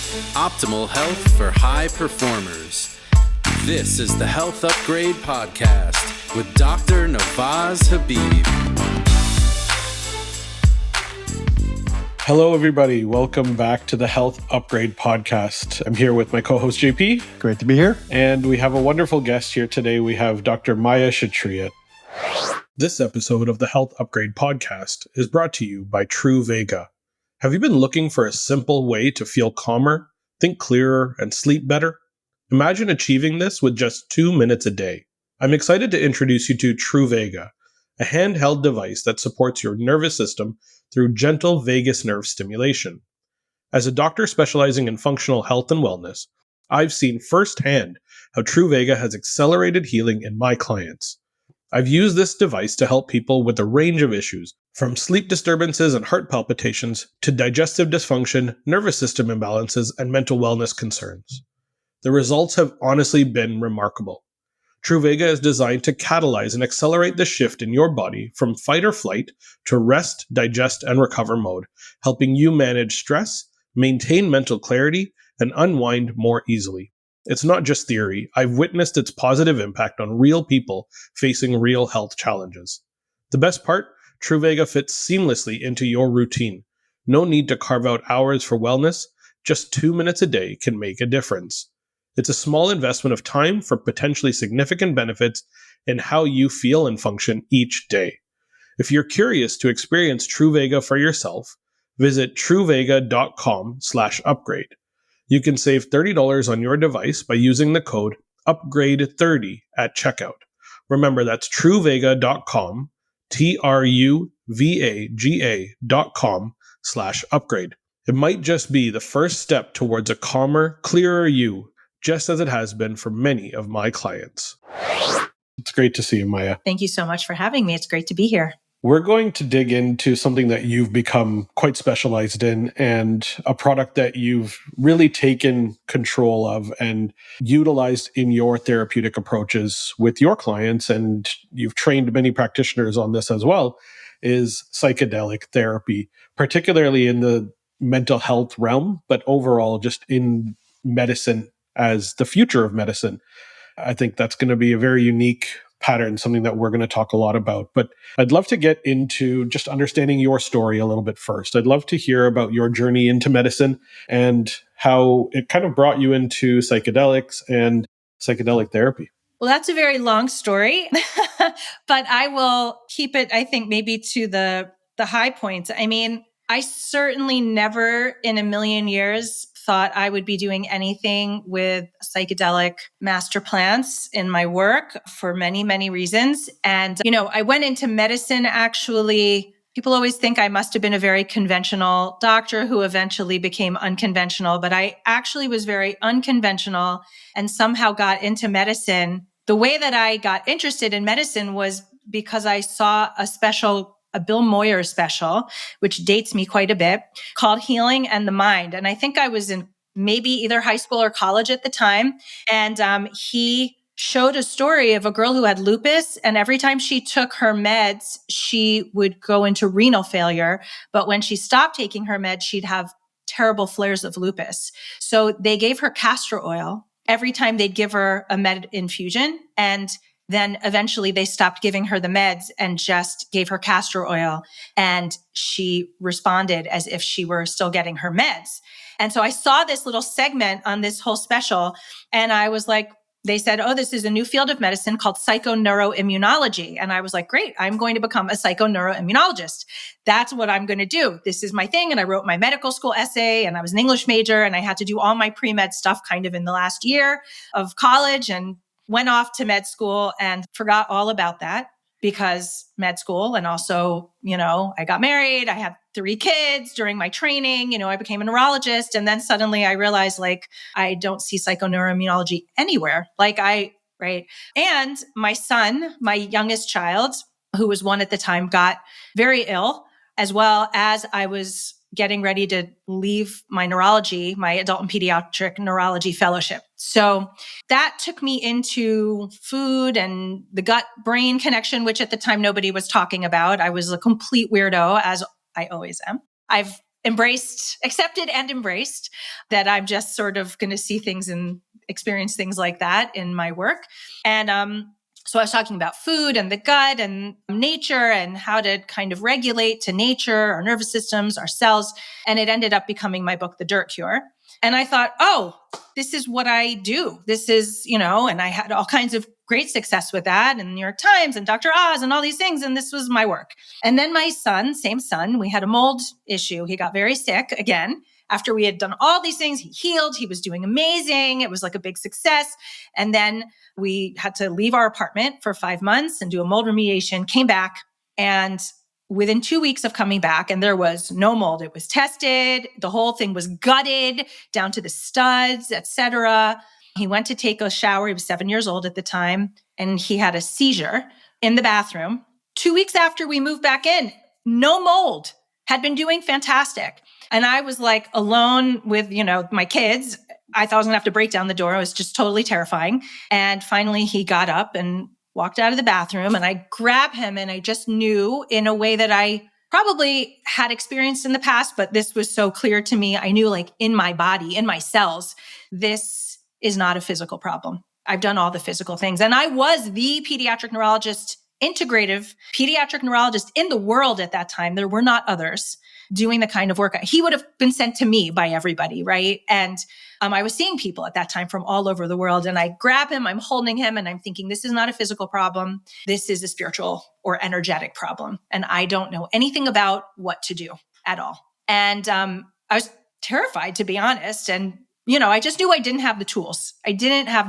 Optimal health for high performers. This is the Health Upgrade Podcast with Dr. Navaz Habib. Hello, everybody. Welcome back to the Health Upgrade Podcast. I'm here with my co-host, JP. Great to be here. And we have a wonderful guest here today. We have Dr. Maya Shetreat. This episode of the Health Upgrade Podcast is brought to you by Truvaga. Have you been looking for a simple way to feel calmer, think clearer, and sleep better? Imagine achieving this with just 2 minutes a day. I'm excited to introduce you to Truvaga, a handheld device that supports your nervous system through gentle vagus nerve stimulation. As a doctor specializing in functional health and wellness, I've seen firsthand how Truvaga has accelerated healing in my clients. I've used this device to help people with a range of issues, from sleep disturbances and heart palpitations to digestive dysfunction, nervous system imbalances, and mental wellness concerns. The results have honestly been remarkable. Truvaga is designed to catalyze and accelerate the shift in your body from fight or flight to rest, digest, and recover mode, helping you manage stress, maintain mental clarity, and unwind more easily. It's not just theory. I've witnessed its positive impact on real people facing real health challenges. The best part? Truvaga fits seamlessly into your routine. No need to carve out hours for wellness. Just 2 minutes a day can make a difference. It's a small investment of time for potentially significant benefits in how you feel and function each day. If you're curious to experience Truvaga for yourself, visit truvaga.com/upgrade. You can save $30 on your device by using the code UPGRADE30 at checkout. Remember, that's truvaga.com, truvaga.com/upgrade. It might just be the first step towards a calmer, clearer you, just as it has been for many of my clients. It's great to see you, Maya. Thank you so much for having me. It's great to be here. We're going to dig into something that you've become quite specialized in and a product that you've really taken control of and utilized in your therapeutic approaches with your clients, and you've trained many practitioners on this as well, is psychedelic therapy, particularly in the mental health realm, but overall just in medicine as the future of medicine. I think that's going to be a very unique pattern, something that we're going to talk a lot about. But I'd love to get into just understanding your story a little bit first. I'd love to hear about your journey into medicine and how it kind of brought you into psychedelics and psychedelic therapy. Well, that's a very long story, but I will keep it, I think, maybe to the high points. I mean, I certainly never in a million years thought I would be doing anything with psychedelic master plants in my work for many, many reasons. And, I went into medicine actually. People always think I must have been a very conventional doctor who eventually became unconventional, but I actually was very unconventional and somehow got into medicine. The way that I got interested in medicine was because I saw a Bill Moyer special, which dates me quite a bit, called Healing and the Mind. And I think I was in maybe either high school or college at the time. And he showed a story of a girl who had lupus. And every time she took her meds, she would go into renal failure. But when she stopped taking her meds, she'd have terrible flares of lupus. So they gave her castor oil every time they'd give her a med infusion. And then eventually they stopped giving her the meds and just gave her castor oil. And she responded as if she were still getting her meds. And so I saw this little segment on this whole special. And I was like, they said, oh, this is a new field of medicine called psychoneuroimmunology. And I was like, great, I'm going to become a psychoneuroimmunologist. That's what I'm going to do. This is my thing. And I wrote my medical school essay, and I was an English major, and I had to do all my pre-med stuff kind of in the last year of college, and went off to med school and forgot all about that because med school. And also, I got married. I had 3 kids during my training. I became a neurologist. And then suddenly I realized, I don't see psychoneuroimmunology anywhere. Right. And my son, my youngest child, who was 1 at the time, got very ill, as well as I was getting ready to leave my neurology, my adult and pediatric neurology fellowship. So that took me into food and the gut-brain connection, which at the time nobody was talking about. I was a complete weirdo, as I always am. I've accepted and embraced that I'm just sort of going to see things and experience things like that in my work. And so I was talking about food and the gut and nature and how to kind of regulate to nature, our nervous systems, our cells. And it ended up becoming my book, The Dirt Cure. And I thought, oh, this is what I do. This is, and I had all kinds of great success with that and the New York Times and Dr. Oz and all these things. And this was my work. And then my son, same son, we had a mold issue. He got very sick again. After we had done all these things, he healed. He was doing amazing. It was like a big success. And then we had to leave our apartment for 5 months and do a mold remediation, came back. And within 2 weeks of coming back, and there was no mold, it was tested. The whole thing was gutted down to the studs, etc. He went to take a shower. He was 7 years old at the time, and he had a seizure in the bathroom. 2 weeks after we moved back in, no mold, had been doing fantastic. And I was like alone with, my kids. I thought I was going to have to break down the door. It was just totally terrifying. And finally he got up and walked out of the bathroom, and I grabbed him, and I just knew in a way that I probably had experienced in the past, but this was so clear to me. I knew, like, in my body, in my cells, this is not a physical problem. I've done all the physical things. And I was the pediatric neurologist, integrative pediatric neurologist in the world at that time. There were not others doing the kind of work. He would have been sent to me by everybody, right? And I was seeing people at that time from all over the world. And I grab him, I'm holding him, and I'm thinking, this is not a physical problem. This is a spiritual or energetic problem. And I don't know anything about what to do at all. And I was terrified, to be honest. And I just knew I didn't have the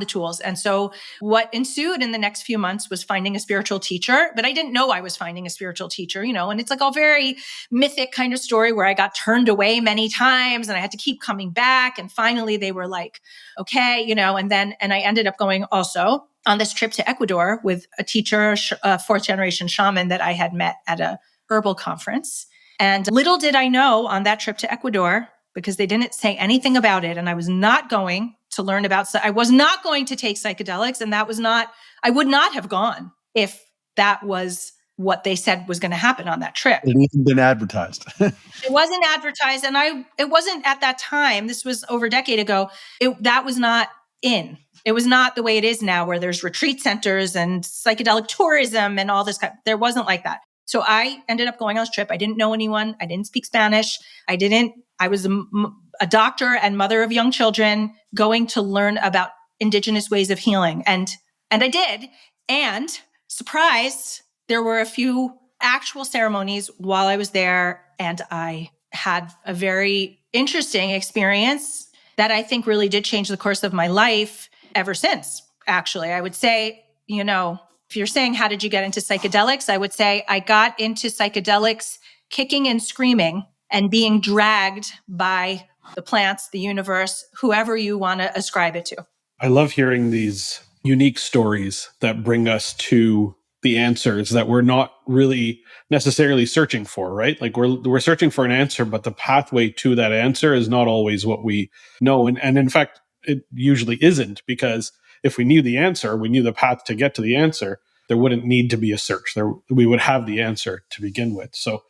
tools. And so what ensued in the next few months was finding a spiritual teacher, but I didn't know I was finding a spiritual teacher, and it's like a very mythic kind of story where I got turned away many times and I had to keep coming back. And finally they were like, okay, and I ended up going also on this trip to Ecuador with a teacher, a fourth generation shaman that I had met at a herbal conference. And little did I know on that trip to Ecuador, because they didn't say anything about it. And I was not going to learn I was not going to take psychedelics. And I would not have gone if that was what they said was going to happen on that trip. It wasn't been advertised. It wasn't advertised. And it wasn't at that time. This was over a decade ago. That was not in. It was not the way it is now, where there's retreat centers and psychedelic tourism and all this. There wasn't like that. So I ended up going on this trip. I didn't know anyone. I didn't speak Spanish. I was a doctor and mother of young children going to learn about indigenous ways of healing. And I did. And surprise, there were a few actual ceremonies while I was there. And I had a very interesting experience that I think really did change the course of my life ever since. Actually, I would say, if you're saying, how did you get into psychedelics? I would say I got into psychedelics kicking and screaming and being dragged by the plants, the universe, whoever you want to ascribe it to. I love hearing these unique stories that bring us to the answers that we're not really necessarily searching for, right? Like we're searching for an answer, but the pathway to that answer is not always what we know. And in fact, it usually isn't, because if we knew the answer, we knew the path to get to the answer, there wouldn't need to be a search. We would have the answer to begin with. So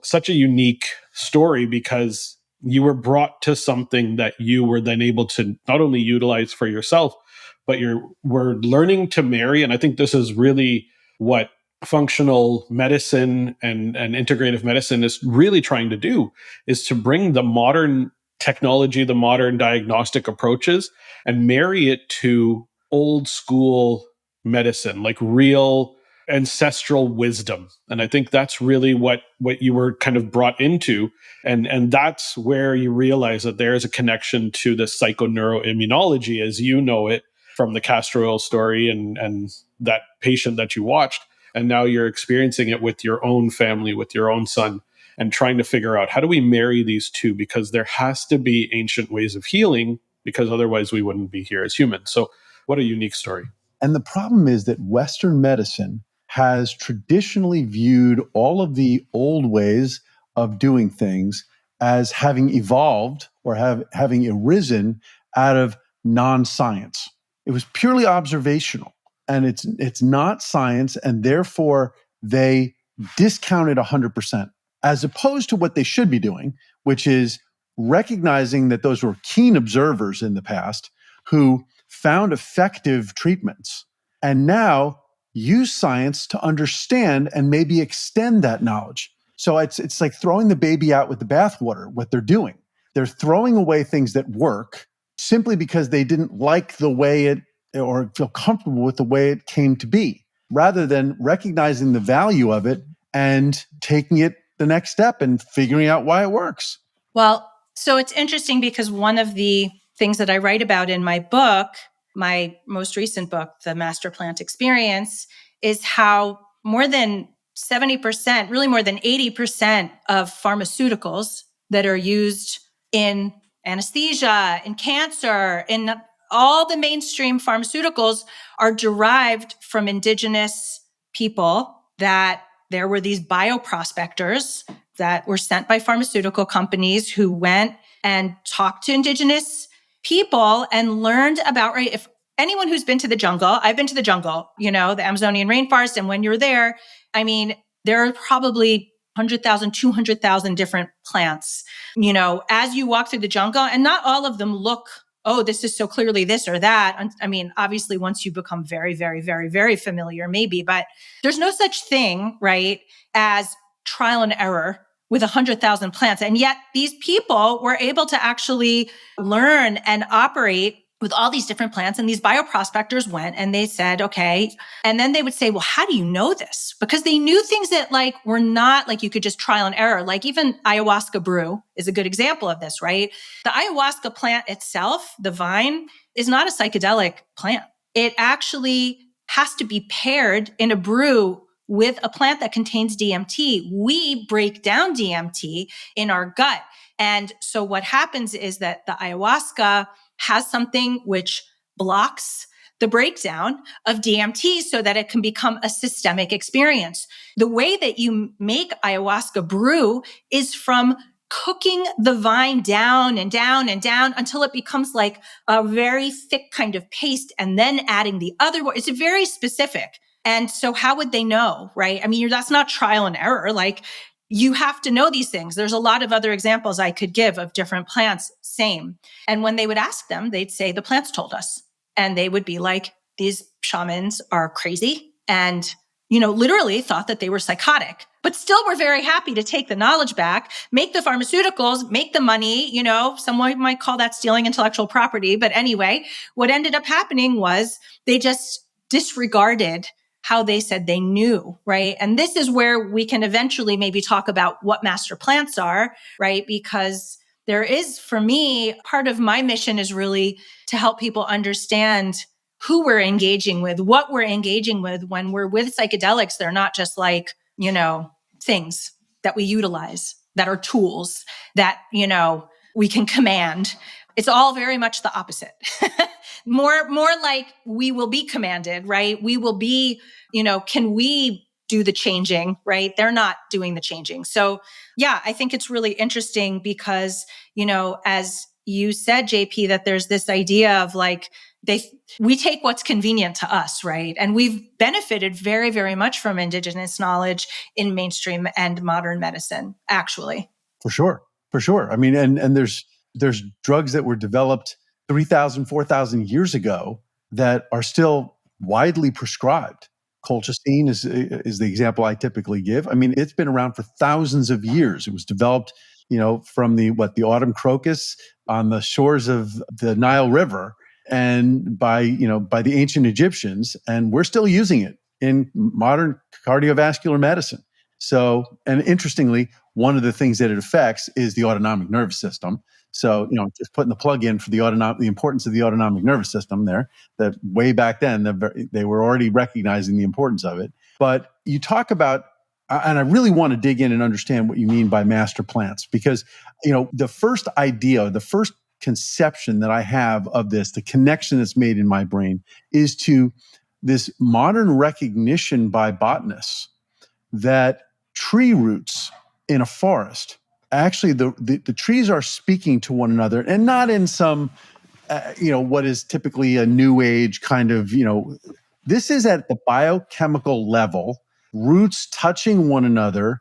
such a unique story, because you were brought to something that you were then able to not only utilize for yourself, but we're learning to marry. And I think this is really what functional medicine and integrative medicine is really trying to do, is to bring the modern technology, the modern diagnostic approaches, and marry it to old school medicine, like real ancestral wisdom. And I think that's really what you were kind of brought into. And that's where you realize that there is a connection to the psychoneuroimmunology as you know it from the castor oil story and that patient that you watched. And now you're experiencing it with your own family, with your own son, and trying to figure out, how do we marry these two? Because there has to be ancient ways of healing, because otherwise we wouldn't be here as humans. So what a unique story. And the problem is that Western medicine has traditionally viewed all of the old ways of doing things as having evolved or having arisen out of non-science. It was purely observational, and it's not science, and therefore they discount it 100%, as opposed to what they should be doing, which is recognizing that those were keen observers in the past who found effective treatments and now use science to understand and maybe extend that knowledge. So it's like throwing the baby out with the bathwater, what they're doing. They're throwing away things that work simply because they didn't like the way it or feel comfortable with the way it came to be, rather than recognizing the value of it and taking it the next step and figuring out why it works. Well, so it's interesting because one of the things that I write about in my book, my most recent book, The Master Plant Experience, is how more than 70%, really more than 80% of pharmaceuticals that are used in anesthesia, in cancer, in all the mainstream pharmaceuticals are derived from indigenous people, that there were these bioprospectors that were sent by pharmaceutical companies who went and talked to indigenous people and learned about, right? If anyone who's been to the jungle, I've been to the jungle, the Amazonian rainforest. And when you're there, I mean, there are probably 100,000, 200,000 different plants, as you walk through the jungle, and not all of them look, oh, this is so clearly this or that. I mean, obviously, once you become very, very, very, very familiar, maybe, but there's no such thing, right, as trial and error with 100,000 plants. And yet these people were able to actually learn and operate with all these different plants. And these bioprospectors went and they said, okay. And then they would say, well, how do you know this? Because they knew things that were not like you could just trial and error. Like even ayahuasca brew is a good example of this, right? The ayahuasca plant itself, the vine, is not a psychedelic plant. It actually has to be paired in a brew with a plant that contains DMT. We break down DMT in our gut. And so what happens is that the ayahuasca has something which blocks the breakdown of DMT so that it can become a systemic experience. The way that you make ayahuasca brew is from cooking the vine down and down and down until it becomes like a very thick kind of paste, and then adding the other one. It's very specific. And so how would they know, right? I mean, that's not trial and error. You have to know these things. There's a lot of other examples I could give of different plants, same. And when they would ask them, they'd say, the plants told us. And they would be like, these shamans are crazy and, literally thought that they were psychotic, but still were very happy to take the knowledge back, make the pharmaceuticals, make the money. Someone might call that stealing intellectual property. But anyway, what ended up happening was they just disregarded how they said they knew, right? And this is where we can eventually maybe talk about what master plants are, right? Because there is, for me, part of my mission is really to help people understand who we're engaging with, what we're engaging with when we're with psychedelics. They're not just things that we utilize, that are tools that, we can command. It's all very much the opposite. more like we will be commanded, right? We will be, can we do the changing, right? They're not doing the changing. So yeah, I think it's really interesting because, as you said, JP, that there's this idea of we take what's convenient to us, right? And we've benefited very, very much from indigenous knowledge in mainstream and modern medicine, actually. For sure. I mean, and there's drugs that were developed 3,000, 4,000 years ago that are still widely prescribed. Colchicine is the example I typically give. I mean, it's been around for thousands of years. It was developed, from the autumn crocus on the shores of the Nile River, and by the ancient Egyptians, and we're still using it in modern cardiovascular medicine. So, and interestingly, one of the things that it affects is the autonomic nervous system. So, just putting the plug in for the importance of the autonomic nervous system there, that way back then, they were already recognizing the importance of it. But you talk about, and I really want to dig in and understand what you mean by master plants, because, the first idea, the first conception that I have of this, the connection that's made in my brain, is to this modern recognition by botanists that tree roots in a forest, actually the trees are speaking to one another, and not in some what is typically a new age kind of, this is at the biochemical level, roots touching one another,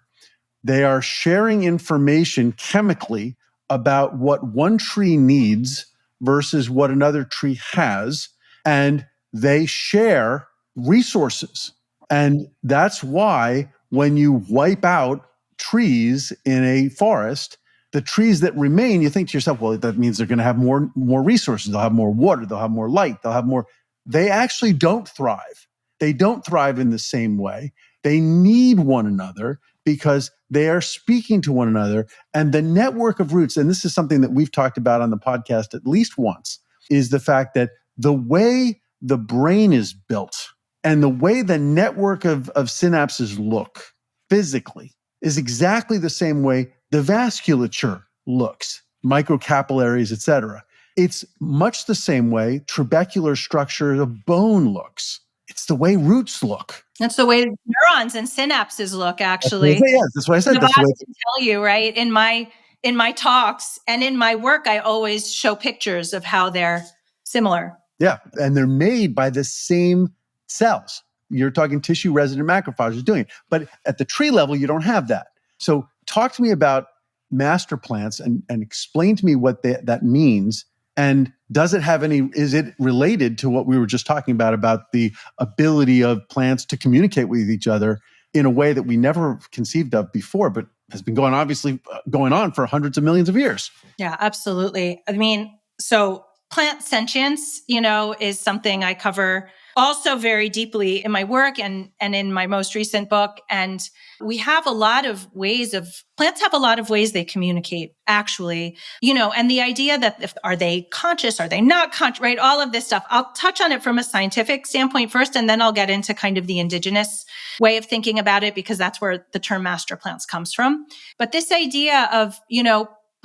They are sharing information chemically about what one tree needs versus what another tree has. And they share resources. And that's why when you wipe out trees in a forest, the trees that remain, you think to yourself, well, that means they're going to have more resources. They'll have more water. They'll have more light. They'll have more. They actually don't thrive. They don't thrive in the same way. They need one another because they are speaking to one another. And the network of roots, and this is something that we've talked about on the podcast at least once, is the fact that the way the brain is built and the way the network of synapses look physically is exactly the same way the vasculature looks, microcapillaries, et cetera. It's much the same way trabecular structure of bone looks. It's the way roots look. That's the way neurons and synapses look, actually. That's what I said. Navaz can tell you, right? In my talks and in my work, I always show pictures of how they're similar. Yeah, and they're made by the same cells. You're talking tissue-resident macrophages doing it. But at the tree level, you don't have that. So talk to me about master plants and explain to me what that means. And does it have is it related to what we were just talking about the ability of plants to communicate with each other in a way that we never conceived of before, but has been going on for hundreds of millions of years? Yeah, absolutely. I mean, so plant sentience, is something I cover also very deeply in my work and in my most recent book. And we have plants have a lot of ways they communicate, actually, and the idea that are they conscious, are they not conscious, right? All of this stuff. I'll touch on it from a scientific standpoint first, and then I'll get into kind of the indigenous way of thinking about it, because that's where the term master plants comes from. But this idea of,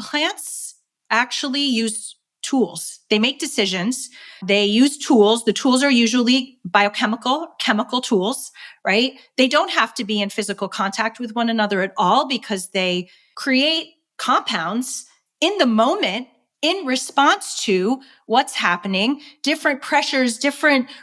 plants actually use tools. They make decisions. They use tools. The tools are usually chemical tools, right? They don't have to be in physical contact with one another at all, because they create compounds in the moment in response to what's happening, different pressures,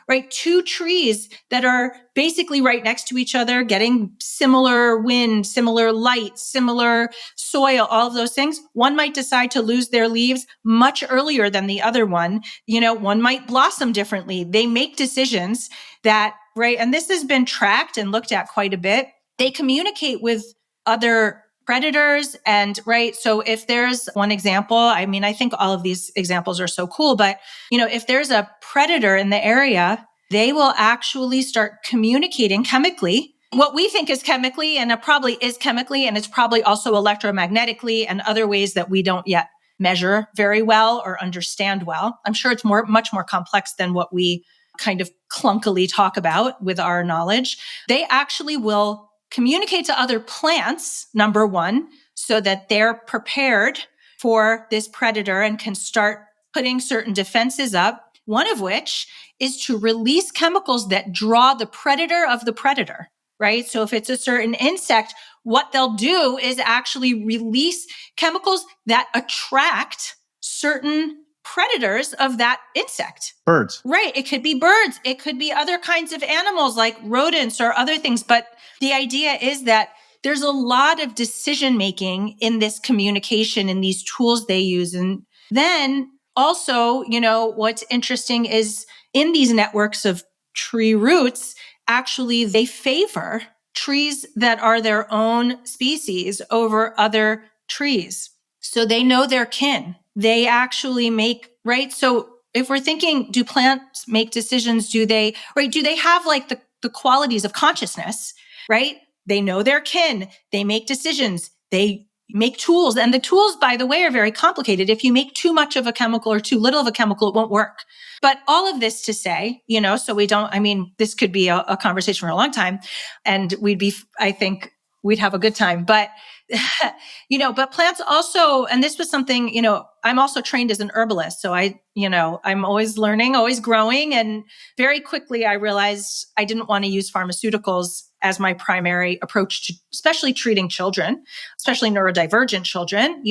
right? Two trees that are basically right next to each other, getting similar wind, similar light, similar soil, all of those things. One might decide to lose their leaves much earlier than the other one. One might blossom differently. They make decisions that, right? And this has been tracked and looked at quite a bit. They communicate with other predators. And right. So if there's one example, I mean, I think all of these examples are so cool, but if there's a predator in the area, they will actually start communicating chemically. What we think is chemically, and it probably is chemically, and it's probably also electromagnetically and other ways that we don't yet measure very well or understand well. I'm sure it's much more complex than what we kind of clunkily talk about with our knowledge. They actually will communicate to other plants, number one, so that they're prepared for this predator and can start putting certain defenses up, one of which is to release chemicals that draw the predator of the predator, right? So if it's a certain insect, what they'll do is actually release chemicals that attract certain predators of that insect. Birds. Right. It could be birds. It could be other kinds of animals like rodents or other things. But the idea is that there's a lot of decision making in this communication and these tools they use. And then also, what's interesting is in these networks of tree roots, actually, they favor trees that are their own species over other trees. So they know their kin. They actually make, right? So if we're thinking, do plants make decisions? Do they have like the qualities of consciousness, right? They know their kin. They make decisions. They make tools. And the tools, by the way, are very complicated. If you make too much of a chemical or too little of a chemical, it won't work. But all of this to say, so this could be a conversation for a long time, and I think we'd have a good time. But, but plants also, and this was something, I'm also trained as an herbalist. So I'm always learning, always growing. And very quickly, I realized I didn't want to use pharmaceuticals as my primary approach to especially treating children, especially neurodivergent children,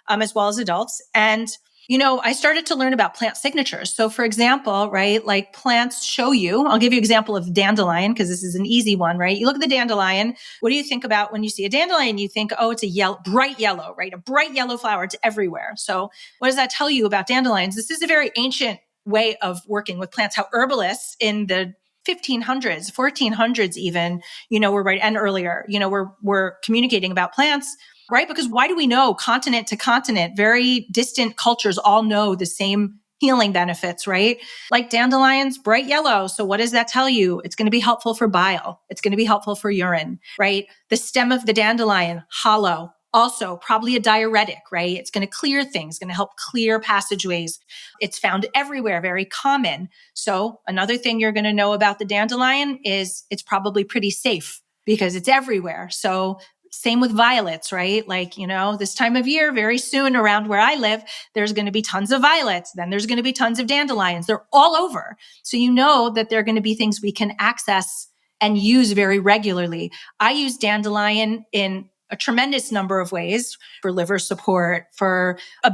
as well as adults. And I started to learn about plant signatures. So for example, right, like plants show you, I'll give you an example of dandelion because this is an easy one, right? You look at the dandelion. What do you think about when you see a dandelion? You think, oh, it's a bright yellow, right? A bright yellow flower. It's everywhere. So what does that tell you about dandelions? This is a very ancient way of working with plants, how herbalists in the 1500s, 1400s even, were right, and earlier, we're communicating about plants, right? Because why do we know continent to continent, very distant cultures all know the same healing benefits, right? Like dandelions, bright yellow. So what does that tell you? It's going to be helpful for bile. It's going to be helpful for urine, right? The stem of the dandelion, hollow. Also, probably a diuretic, right? It's going to clear things, going to help clear passageways. It's found everywhere, very common. So another thing you're going to know about the dandelion is it's probably pretty safe because it's everywhere. So same with violets, right? Like, this time of year, very soon around where I live, there's going to be tons of violets. Then there's going to be tons of dandelions. They're all over. So you know that they're going to be things we can access and use very regularly. I use dandelion in a tremendous number of ways for liver support, for a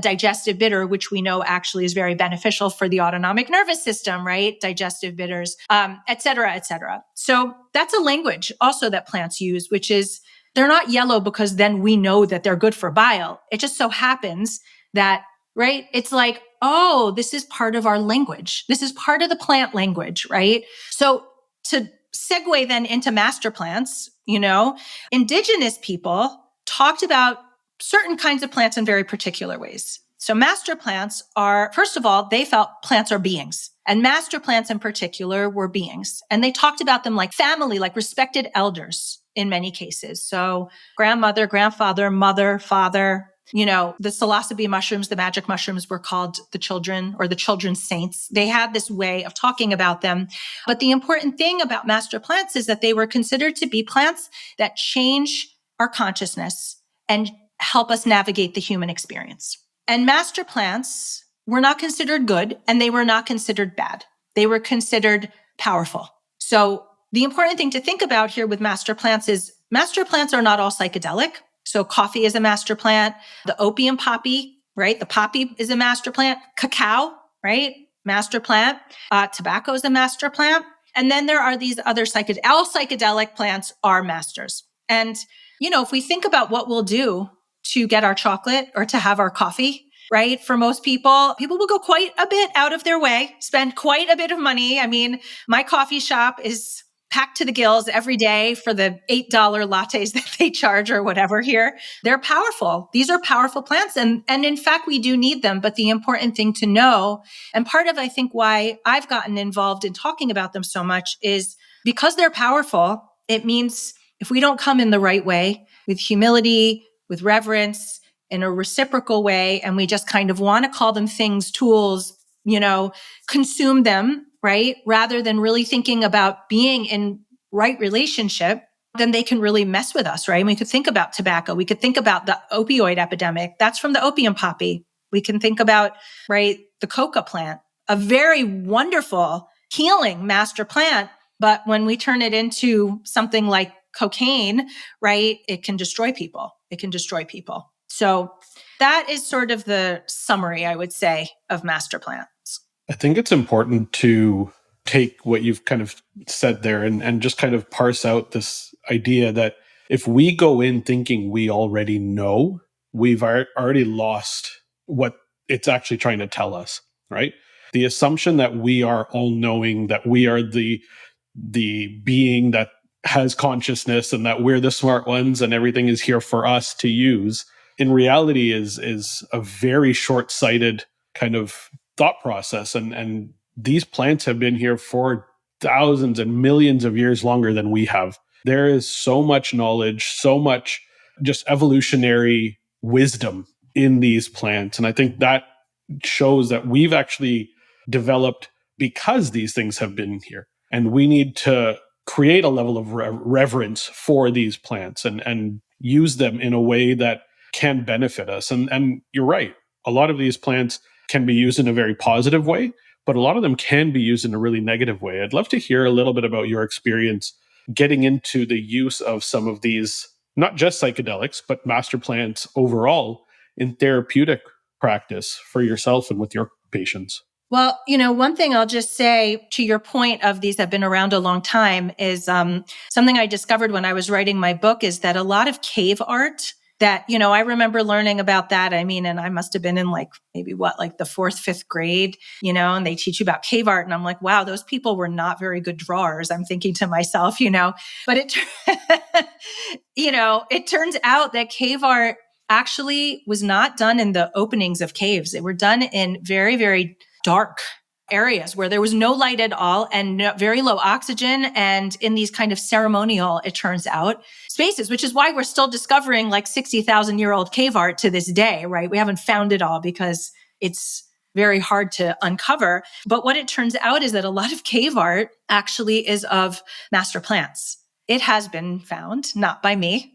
digestive bitter, which we know actually is very beneficial for the autonomic nervous system, right? Digestive bitters, et cetera, et cetera. So that's a language also that plants use, which is they're not yellow because then we know that they're good for bile. It just so happens that, right? It's like, oh, this is part of our language. This is part of the plant language, right? So to segue then into master plants, indigenous people talked about certain kinds of plants in very particular ways. So master plants are, first of all, they felt plants are beings. And master plants in particular were beings. And they talked about them like family, like respected elders in many cases. So grandmother, grandfather, mother, father. The psilocybe mushrooms, the magic mushrooms were called the children or the children's saints. They had this way of talking about them. But the important thing about master plants is that they were considered to be plants that change our consciousness and help us navigate the human experience. And master plants were not considered good and they were not considered bad. They were considered powerful. So the important thing to think about here with master plants is master plants are not all psychedelic. So coffee is a master plant, the opium poppy, right? The poppy is a master plant, cacao, right? Master plant, tobacco is a master plant. And then there are these other all psychedelic plants are masters. And, if we think about what we'll do to get our chocolate or to have our coffee, right? For most people will go quite a bit out of their way, spend quite a bit of money. I mean, my coffee shop is packed to the gills every day for the $8 lattes that they charge or whatever here. They're powerful. These are powerful plants. And in fact, we do need them. But the important thing to know, and part of, I think, why I've gotten involved in talking about them so much is because they're powerful. It means if we don't come in the right way with humility, with reverence, in a reciprocal way, and we just kind of want to call them things, tools, consume them, right? Rather than really thinking about being in right relationship, then they can really mess with us, right? And we could think about tobacco. We could think about the opioid epidemic. That's from the opium poppy. We can think about, right, the coca plant, a very wonderful healing master plant. But when we turn it into something like cocaine, right, it can destroy people. It can destroy people. So that is sort of the summary, I would say, of master plants. I think it's important to take what you've kind of said there and just kind of parse out this idea that if we go in thinking we already know, we've already lost what it's actually trying to tell us, right? The assumption that we are all knowing, that we are the being that has consciousness and that we're the smart ones and everything is here for us to use, in reality is a very short-sighted kind of thought process. And these plants have been here for thousands and millions of years longer than we have. There is so much knowledge, so much just evolutionary wisdom in these plants. And I think that shows that we've actually developed because these things have been here. And we need to create a level of reverence for these plants and use them in a way that can benefit us. And you're right. A lot of these plants can be used in a very positive way, but a lot of them can be used in a really negative way. I'd love to hear a little bit about your experience getting into the use of some of these, not just psychedelics, but master plants overall in therapeutic practice for yourself and with your patients? Well, one thing I'll just say to your point of these have been around a long time is something I discovered when I was writing my book is that a lot of cave art that, I remember learning about that. I mean, and I must have been in like the fourth, fifth grade, and they teach you about cave art. And I'm like, wow, those people were not very good drawers. I'm thinking to myself, but it turns out that cave art actually was not done in the openings of caves. They were done in very, very dark areas where there was no light at all and very low oxygen, and in these kind of ceremonial, it turns out, spaces, which is why we're still discovering like 60,000-year-old cave art to this day, right? We haven't found it all because it's very hard to uncover. But what it turns out is that a lot of cave art actually is of master plants. It has been found, not by me.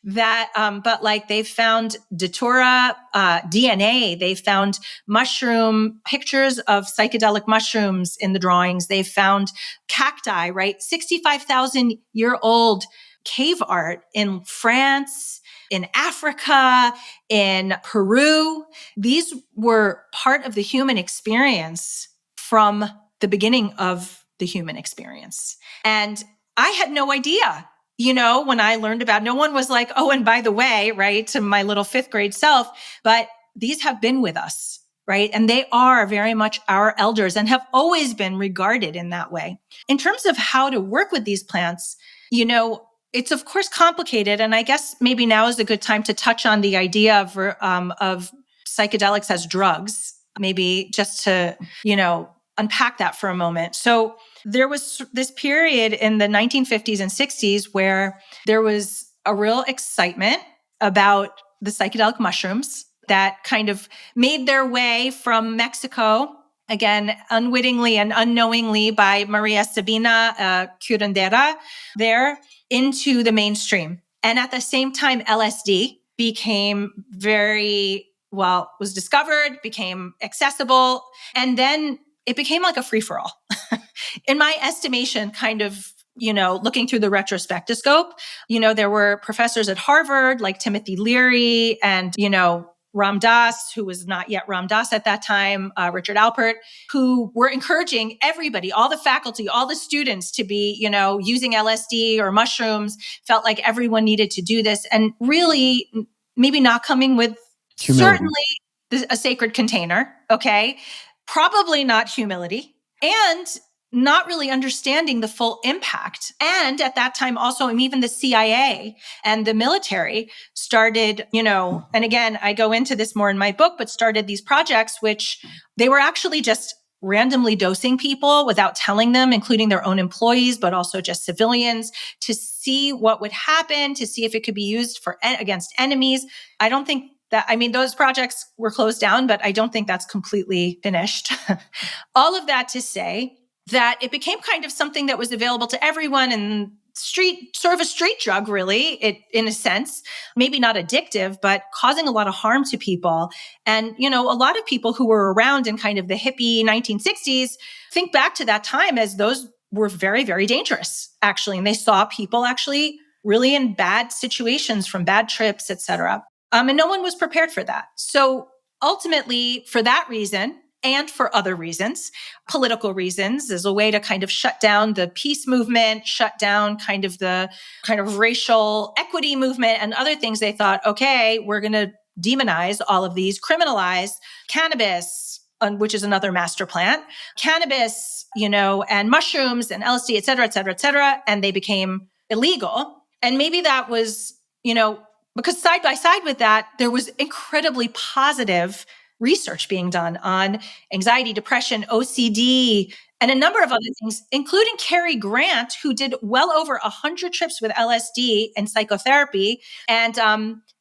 But like they found datura, DNA, they found mushroom pictures of psychedelic mushrooms in the drawings. They found cacti, right? 65,000-year-old cave art in France, in Africa, in Peru. These were part of the human experience from the beginning of the human experience. And I had no idea, when I learned about, no one was like, oh, and by the way, right, to my little fifth grade self, but these have been with us, right? And they are very much our elders and have always been regarded in that way. In terms of how to work with these plants, it's of course complicated. And I guess maybe now is a good time to touch on the idea of psychedelics as drugs, maybe just to, unpack that for a moment. So there was this period in the 1950s and 60s where there was a real excitement about the psychedelic mushrooms that kind of made their way from Mexico, again, unwittingly and unknowingly by Maria Sabina Curandera there, into the mainstream. And at the same time, LSD became was discovered, became accessible, and then it became like a free-for-all. In my estimation, kind of, looking through the retrospectoscope, there were professors at Harvard like Timothy Leary and, Ram Dass, who was not yet Ram Dass at that time, Richard Alpert, who were encouraging everybody, all the faculty, all the students to be, using LSD or mushrooms, felt like everyone needed to do this, and really maybe not coming with Humility. certainly a sacred container, okay? Probably not humility, and not really understanding the full impact. And at that time, also, even the CIA and the military started, and again, I go into this more in my book, but started these projects, which they were actually just randomly dosing people without telling them, including their own employees, but also just civilians, to see what would happen, to see if it could be used against enemies. I don't think those projects were closed down, but I don't think that's completely finished. All of that to say that it became kind of something that was available to everyone and sort of a street drug, really, in a sense, maybe not addictive, but causing a lot of harm to people. And, a lot of people who were around in kind of the hippie 1960s think back to that time as those were very, very dangerous, actually. And they saw people actually really in bad situations from bad trips, et cetera. And no one was prepared for that. So ultimately, for that reason, and for other reasons, political reasons, as a way to kind of shut down the peace movement, shut down kind of the kind of racial equity movement and other things, they thought, okay, we're going to demonize all of these, criminalize cannabis, which is another master plant, cannabis, and mushrooms and LSD, et cetera, et cetera, et cetera. And they became illegal. And maybe that was, because side by side with that, there was incredibly positive research being done on anxiety, depression, OCD, and a number of other things, including Cary Grant, who did well over 100 trips with LSD and psychotherapy, and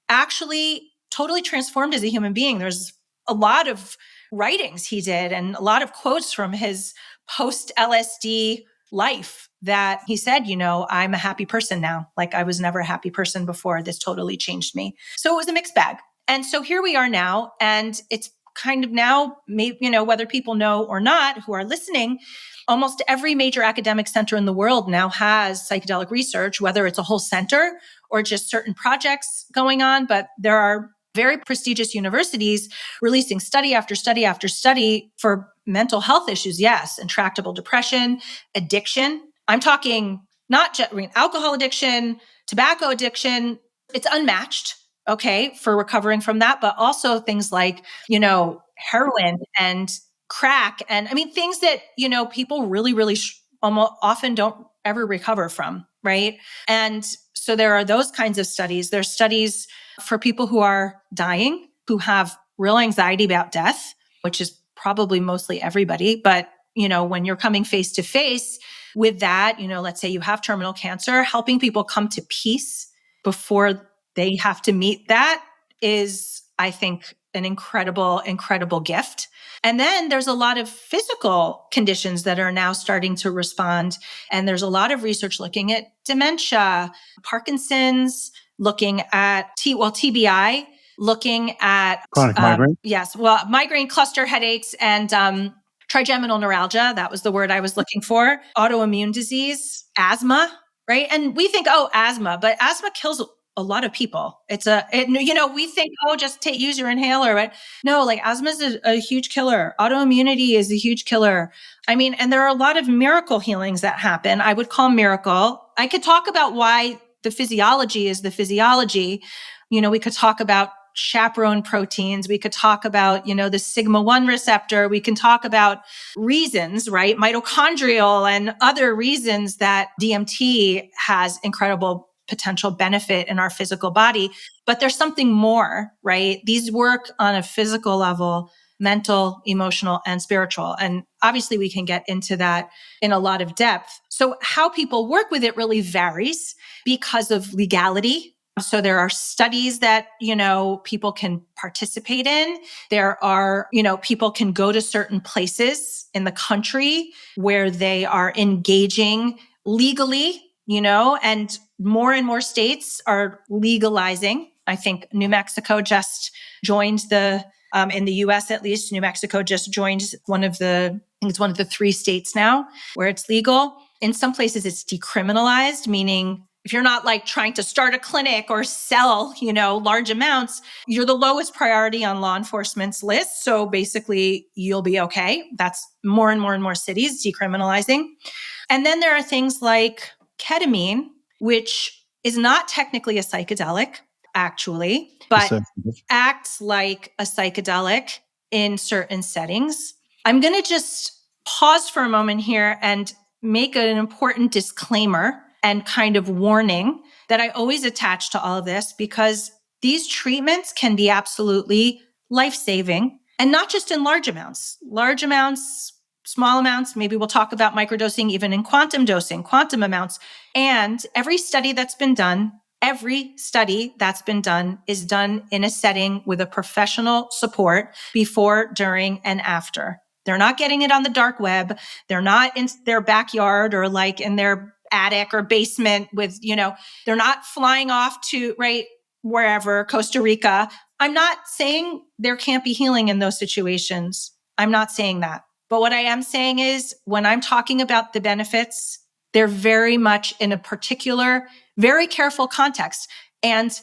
actually totally transformed as a human being. There's a lot of writings he did and a lot of quotes from his post-LSD life that he said, I'm a happy person now. Like I was never a happy person before. This totally changed me. So it was a mixed bag. And so here we are now, and it's kind of now, maybe, whether people know or not who are listening, almost every major academic center in the world now has psychedelic research, whether it's a whole center or just certain projects going on. But there are very prestigious universities releasing study after study after study for mental health issues. Yes, intractable depression, addiction. I'm talking not just alcohol addiction, tobacco addiction. It's unmatched, okay, for recovering from that, but also things like, heroin and crack. And I mean, things that, people really, really almost often don't ever recover from, right? And so there are those kinds of studies. There's studies for people who are dying, who have real anxiety about death, which is probably mostly everybody. But, when you're coming face to face with that, let's say you have terminal cancer, helping people come to peace before they have to meet that is, I think, an incredible, incredible gift. And then there's a lot of physical conditions that are now starting to respond. And there's a lot of research looking at dementia, Parkinson's, looking at TBI, looking at chronic migraine. Yes. Well, migraine, cluster headaches, and trigeminal neuralgia. That was the word I was looking for. Autoimmune disease, asthma, right? And we think, asthma, but asthma kills a lot of people. We think, just use your inhaler, but no, like asthma is a huge killer. Autoimmunity is a huge killer. I mean, and there are a lot of miracle healings that happen. I would call miracle. I could talk about why the physiology is the physiology. We could talk about chaperone proteins. We could talk about, the sigma-1 receptor. We can talk about reasons, right? Mitochondrial and other reasons that DMT has incredible potential benefit in our physical body. But there's something more, right? These work on a physical level, mental, emotional, and spiritual. And obviously we can get into that in a lot of depth. So how people work with it really varies because of legality. So there are studies that, people can participate in. There are, people can go to certain places in the country where they are engaging legally, and more states are legalizing. I think New Mexico just joined in the US at least, New Mexico just joined it's one of the 3 states now where it's legal. In some places it's decriminalized, meaning if you're not like trying to start a clinic or sell, large amounts, you're the lowest priority on law enforcement's list. So basically you'll be okay. That's more and more cities decriminalizing. And then there are things like ketamine, which is not technically a psychedelic, actually, but acts like a psychedelic in certain settings. I'm going to just pause for a moment here and make an important disclaimer and kind of warning that I always attach to all of this, because these treatments can be absolutely life-saving, and not just in large amounts, small amounts. Maybe we'll talk about microdosing, even in quantum dosing, quantum amounts. And every study that's been done is done in a setting with a professional support before, during, and after. They're not getting it on the dark web. They're not in their backyard or like in their attic or basement with, they're not flying off to wherever, Costa Rica. I'm not saying there can't be healing in those situations. I'm not saying that. But what I am saying is when I'm talking about the benefits, they're very much in a particular, very careful context. And,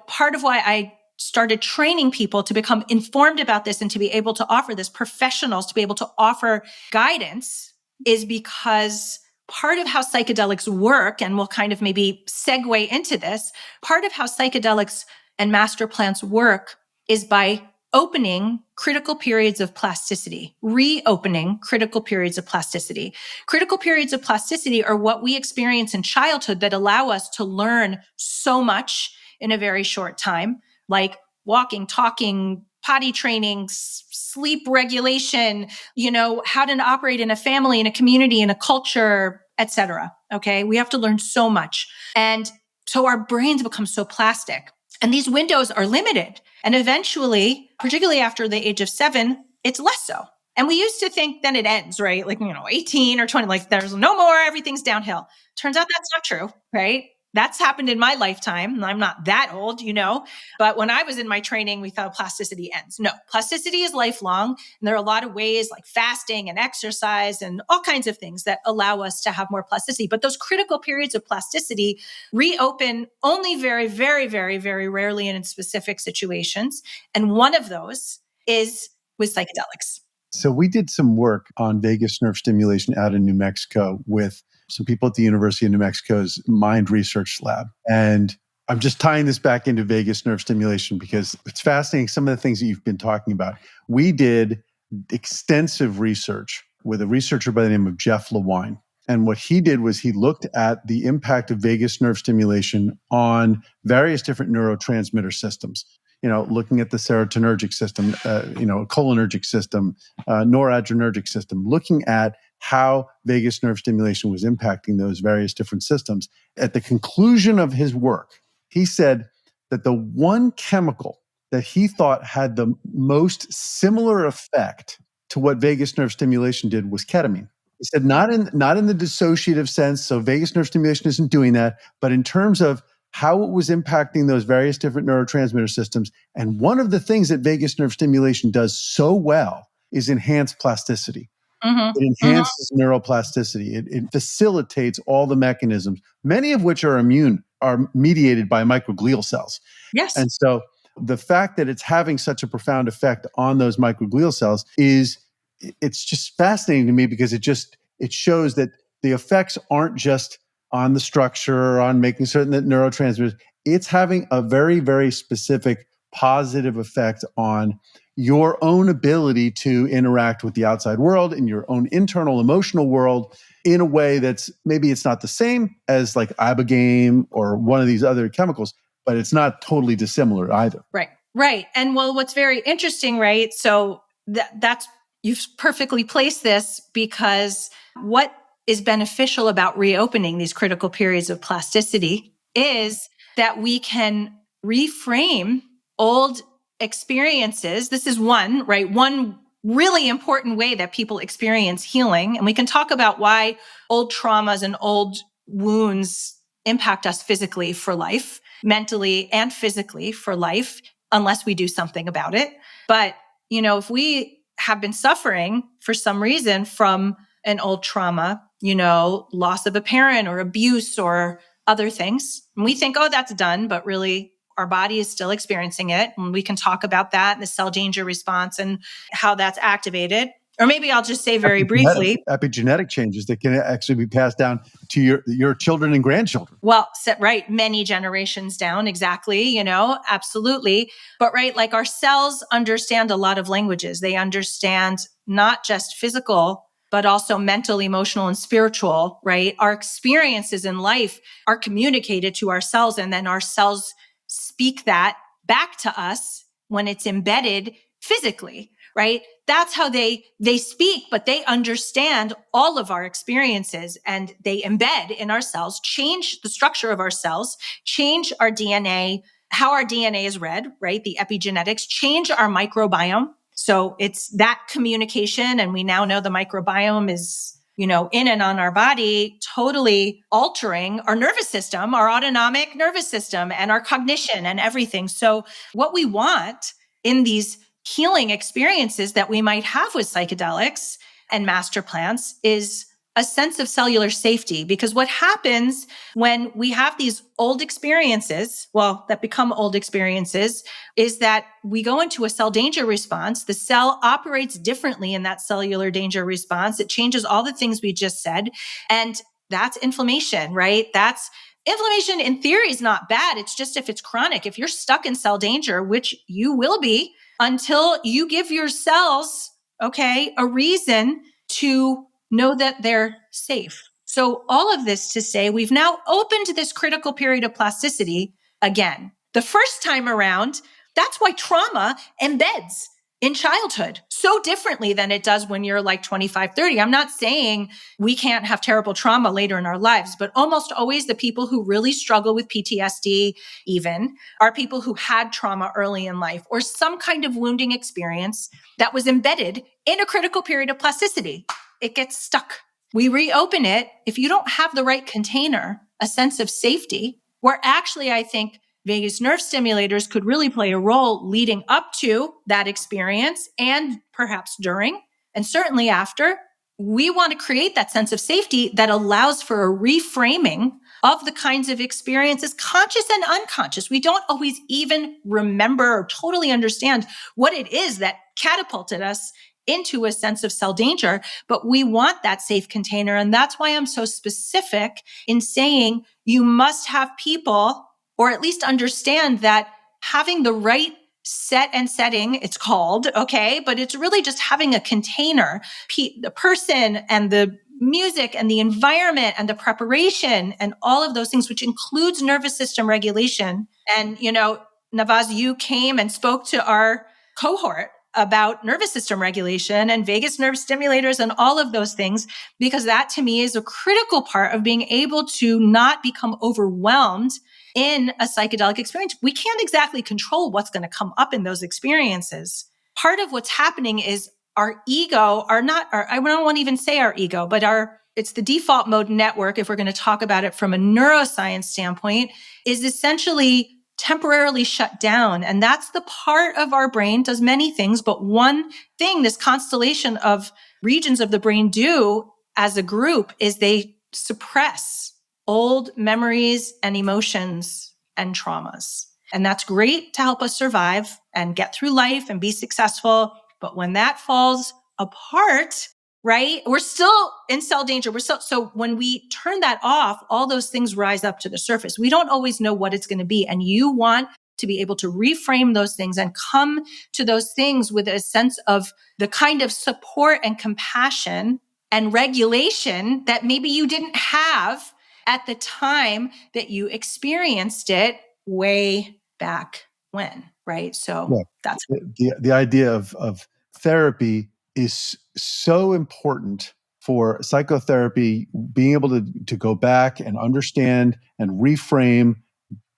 part of why I started training people to become informed about this and to be able to offer this, professionals to be able to offer guidance, is because part of how psychedelics work, and we'll kind of maybe segue into this, part of how psychedelics and master plants work is by opening critical periods of plasticity, reopening critical periods of plasticity. Critical periods of plasticity are what we experience in childhood that allow us to learn so much in a very short time, like walking, talking, potty training, sleep regulation, how to operate in a family, in a community, in a culture, etc. Okay. We have to learn so much. And so our brains become so plastic, and these windows are limited. And eventually, particularly after the age of 7, it's less so. And we used to think then it ends, right? 18 or 20, like there's no more, everything's downhill. Turns out that's not true, right? That's happened in my lifetime. I'm not that old, but when I was in my training, we thought plasticity ends. No, plasticity is lifelong. And there are a lot of ways like fasting and exercise and all kinds of things that allow us to have more plasticity. But those critical periods of plasticity reopen only very, very, very, very rarely and in specific situations. And one of those is with psychedelics. So we did some work on vagus nerve stimulation out in New Mexico with some people at the University of New Mexico's Mind Research Lab. And I'm just tying this back into vagus nerve stimulation because it's fascinating, some of the things that you've been talking about. We did extensive research with a researcher by the name of Jeff Lewine. And what he did was he looked at the impact of vagus nerve stimulation on various different neurotransmitter systems. Looking at the serotonergic system, cholinergic system, noradrenergic system, looking at how vagus nerve stimulation was impacting those various different systems. At the conclusion of his work, he said that the one chemical that he thought had the most similar effect to what vagus nerve stimulation did was ketamine. He said not in the dissociative sense, so vagus nerve stimulation isn't doing that, but in terms of how it was impacting those various different neurotransmitter systems. And one of the things that vagus nerve stimulation does so well is enhance plasticity. Mm-hmm. It enhances neuroplasticity. It facilitates all the mechanisms, many of which are mediated by microglial cells. Yes. And so the fact that it's having such a profound effect on those microglial cells it's just fascinating to me because it shows that the effects aren't just on the structure, or on making certain that neurotransmitters, it's having a very, very specific positive effect on your own ability to interact with the outside world and your own internal emotional world in a way that's maybe it's not the same as like ibogaine or one of these other chemicals, but it's not totally dissimilar either. Right. And well, what's very interesting, right? So that's, you've perfectly placed this because what is beneficial about reopening these critical periods of plasticity is that we can reframe old experiences. This is one really important way that people experience healing. And we can talk about why old traumas and old wounds impact us physically for life, mentally and physically for life, unless we do something about it. But, if we have been suffering for some reason from an old trauma, loss of a parent or abuse or other things, and we think, oh, that's done, but really our body is still experiencing it. And we can talk about that and the cell danger response and how that's activated. Or maybe I'll just say very briefly. Epigenetic changes that can actually be passed down to your children and grandchildren. Well, right. Many generations down. Exactly. Absolutely. But like our cells understand a lot of languages. They understand not just physical, but also mental, emotional, and spiritual, right? Our experiences in life are communicated to our cells, and then our cells speak that back to us when it's embedded physically, right? That's how they speak, but they understand all of our experiences, and they embed in our cells, change the structure of our cells, change our DNA, how our DNA is read, right? The epigenetics, change our microbiome. So it's that communication. And we now know the microbiome is, in and on our body, totally altering our nervous system, our autonomic nervous system, and our cognition and everything. So what we want in these healing experiences that we might have with psychedelics and master plants is a sense of cellular safety. Because what happens when we have these old experiences, that become old experiences, is that we go into a cell danger response. The cell operates differently in that cellular danger response. It changes all the things we just said. And that's inflammation, right? Inflammation in theory is not bad. It's just if it's chronic, if you're stuck in cell danger, which you will be until you give your cells, a reason to know that they're safe. So all of this to say, we've now opened this critical period of plasticity again. The first time around, that's why trauma embeds in childhood so differently than it does when you're like 25, 30. I'm not saying we can't have terrible trauma later in our lives, but almost always the people who really struggle with PTSD even are people who had trauma early in life or some kind of wounding experience that was embedded in a critical period of plasticity. It gets stuck. We reopen it. If you don't have the right container, a sense of safety, where actually I think vagus nerve stimulators could really play a role leading up to that experience and perhaps during and certainly after. We want to create that sense of safety that allows for a reframing of the kinds of experiences, conscious and unconscious. We don't always even remember or totally understand what it is that catapulted us into a sense of cell danger, but we want that safe container. And that's why I'm so specific in saying you must have people, or at least understand that having the right set and setting, it's called, okay, but it's really just having a container, the person and the music and the environment and the preparation and all of those things, which includes nervous system regulation. And, Navaz, you came and spoke to our cohort about nervous system regulation and vagus nerve stimulators and all of those things, because that to me is a critical part of being able to not become overwhelmed in a psychedelic experience. We can't exactly control what's going to come up in those experiences. Part of what's happening is our ego, I don't want to even say our ego, but it's the default mode network, if we're going to talk about it from a neuroscience standpoint, is essentially temporarily shut down. And that's the part of our brain, does many things, but one thing this constellation of regions of the brain do as a group is they suppress old memories and emotions and traumas. And that's great to help us survive and get through life and be successful. But when that falls apart, right, we're still in cell danger. So when we turn that off, all those things rise up to the surface. We don't always know what it's going to be. And you want to be able to reframe those things and come to those things with a sense of the kind of support and compassion and regulation that maybe you didn't have at the time that you experienced it way back when, right? So that's the idea of therapy is so important for psychotherapy, being able to go back and understand and reframe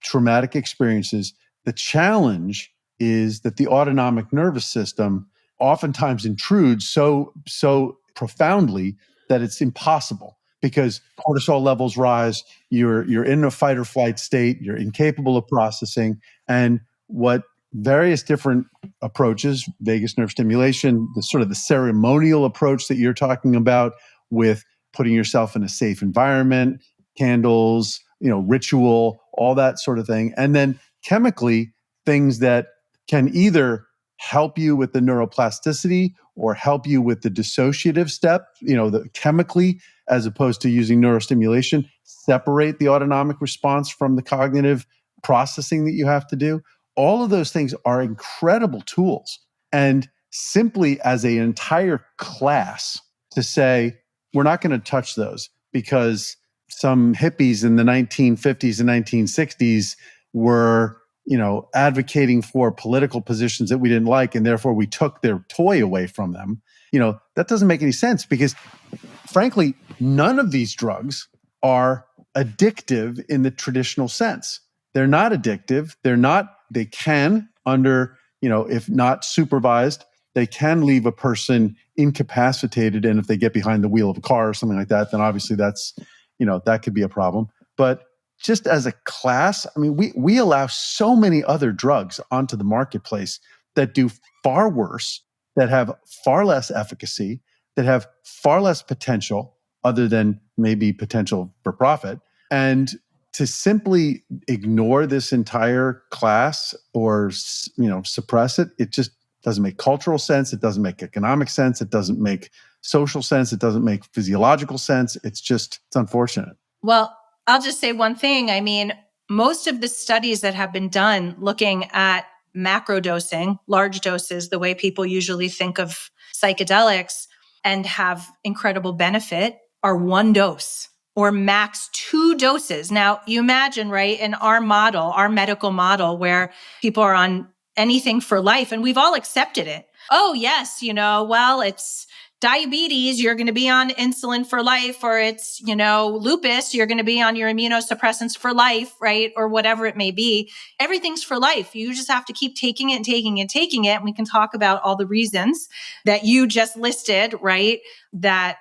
traumatic experiences. The challenge is that the autonomic nervous system oftentimes intrudes so profoundly that it's impossible, because cortisol levels rise, you're in a fight or flight state, you're incapable of processing. And what various different approaches, vagus nerve stimulation, the sort of the ceremonial approach that you're talking about with putting yourself in a safe environment, candles, ritual, all that sort of thing. And then chemically, things that can either help you with the neuroplasticity or help you with the dissociative step, the chemically, as opposed to using neurostimulation, separate the autonomic response from the cognitive processing that you have to do. All of those things are incredible tools. And simply as an entire class to say, we're not going to touch those because some hippies in the 1950s and 1960s were, advocating for political positions that we didn't like, and therefore we took their toy away from them. That doesn't make any sense, because frankly, none of these drugs are addictive in the traditional sense. They're not addictive. They can, under, if not supervised, they can leave a person incapacitated. And if they get behind the wheel of a car or something like that, then obviously that's, that could be a problem. But just as a class, we allow so many other drugs onto the marketplace that do far worse, that have far less efficacy, that have far less potential other than maybe potential for profit. And to simply ignore this entire class or, suppress it, it just doesn't make cultural sense. It doesn't make economic sense. It doesn't make social sense. It doesn't make physiological sense. It's unfortunate. Well, I'll just say one thing. Most of the studies that have been done looking at macro dosing, large doses, the way people usually think of psychedelics and have incredible benefit, are one dose or max 2 doses. Now, you imagine, right, in our model, our medical model, where people are on anything for life, and we've all accepted it. Oh, yes, it's diabetes, you're going to be on insulin for life, or it's, lupus, you're going to be on your immunosuppressants for life, right? Or whatever it may be. Everything's for life. You just have to keep taking it and taking it and taking it. And we can talk about all the reasons that you just listed, right? That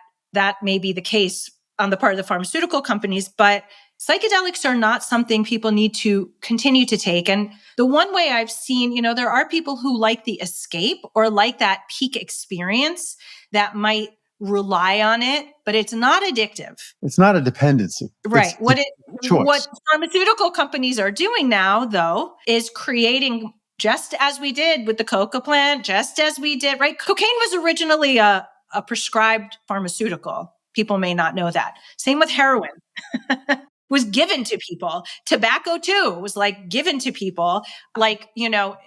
may be the case on the part of the pharmaceutical companies. But psychedelics are not something people need to continue to take. And the one way I've seen, there are people who like the escape or like that peak experience that might rely on it, but it's not addictive. It's not a dependency. Right. It's choice. What pharmaceutical companies are doing now, though, is creating, just as we did with the coca plant, just as we did, right? Cocaine was originally a prescribed pharmaceutical. People may not know that. Same with heroin. Was given to people. Tobacco too was like given to people, like,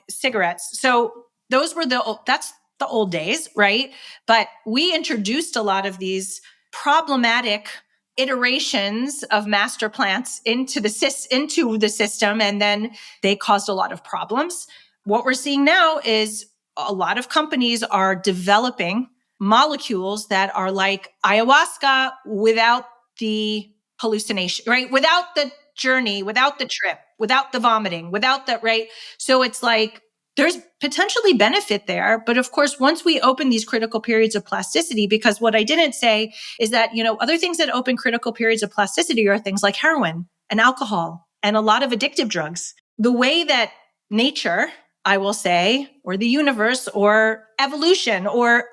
cigarettes. So those were that's the old days, right? But we introduced a lot of these problematic iterations of master plants into the system, and then they caused a lot of problems. What we're seeing now is a lot of companies are developing molecules that are like ayahuasca without the hallucination, right? Without the journey, without the trip, without the vomiting, without the, right? So it's like, there's potentially benefit there. But of course, once we open these critical periods of plasticity, because what I didn't say is that, other things that open critical periods of plasticity are things like heroin and alcohol and a lot of addictive drugs. The way that nature, I will say, or the universe or evolution, or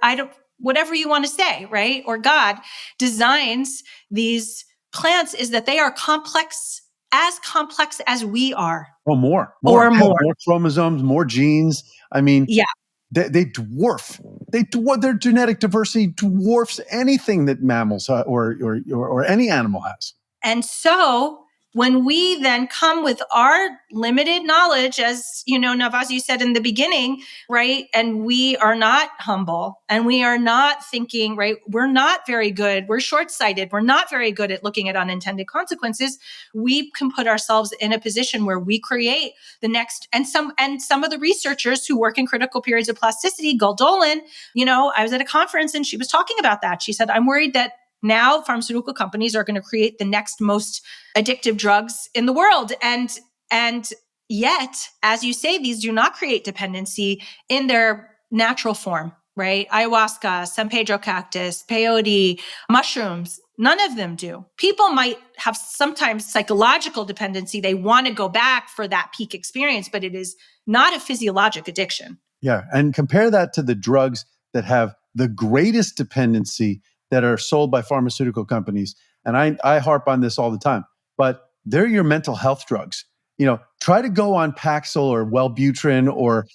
whatever you want to say, right? Or God designs these plants is that they are complex as we are. Oh, more. Or more. More chromosomes, more genes. I mean, yeah. They dwarf. Their genetic diversity dwarfs anything that mammals or any animal has. And so when we then come with our limited knowledge, as Navaz, you said in the beginning, right? And we are not humble and we are not thinking, right? We're not very good. We're short-sighted. We're not very good at looking at unintended consequences. We can put ourselves in a position where we create the next, and some of the researchers who work in critical periods of plasticity, Gul Dolan, I was at a conference and she was talking about that. She said, I'm worried that now pharmaceutical companies are going to create the next most addictive drugs in the world. And yet, as you say, these do not create dependency in their natural form, right? Ayahuasca, San Pedro cactus, peyote, mushrooms, none of them do. People might have sometimes psychological dependency. They want to go back for that peak experience, but it is not a physiologic addiction. Yeah. And compare that to the drugs that have the greatest dependency that are sold by pharmaceutical companies. And I harp on this all the time, but they're your mental health drugs. Try to go on Paxil or Wellbutrin or,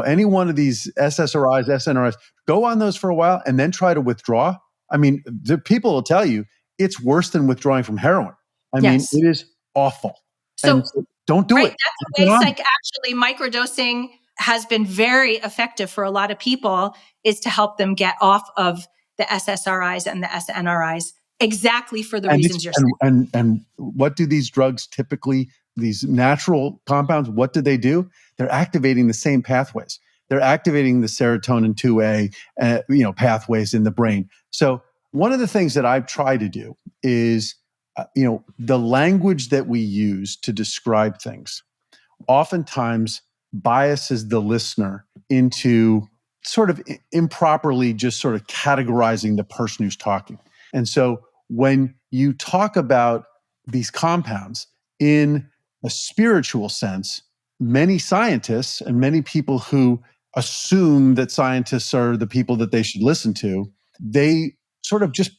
any one of these SSRIs, SNRIs, go on those for a while and then try to withdraw. I mean, the people will tell you it's worse than withdrawing from heroin. I mean, it is awful. So don't do it. That's the way actually microdosing has been very effective for a lot of people, is to help them get off of the SSRIs and the SNRIs, exactly for the reasons you're saying. And what do these drugs typically, these natural compounds, what do? They're activating the same pathways. They're activating the serotonin 2A, pathways in the brain. So one of the things that I've tried to do is, the language that we use to describe things oftentimes biases the listener into sort of improperly just sort of categorizing the person who's talking. And so when you talk about these compounds in a spiritual sense, many scientists and many people who assume that scientists are the people that they should listen to, they sort of just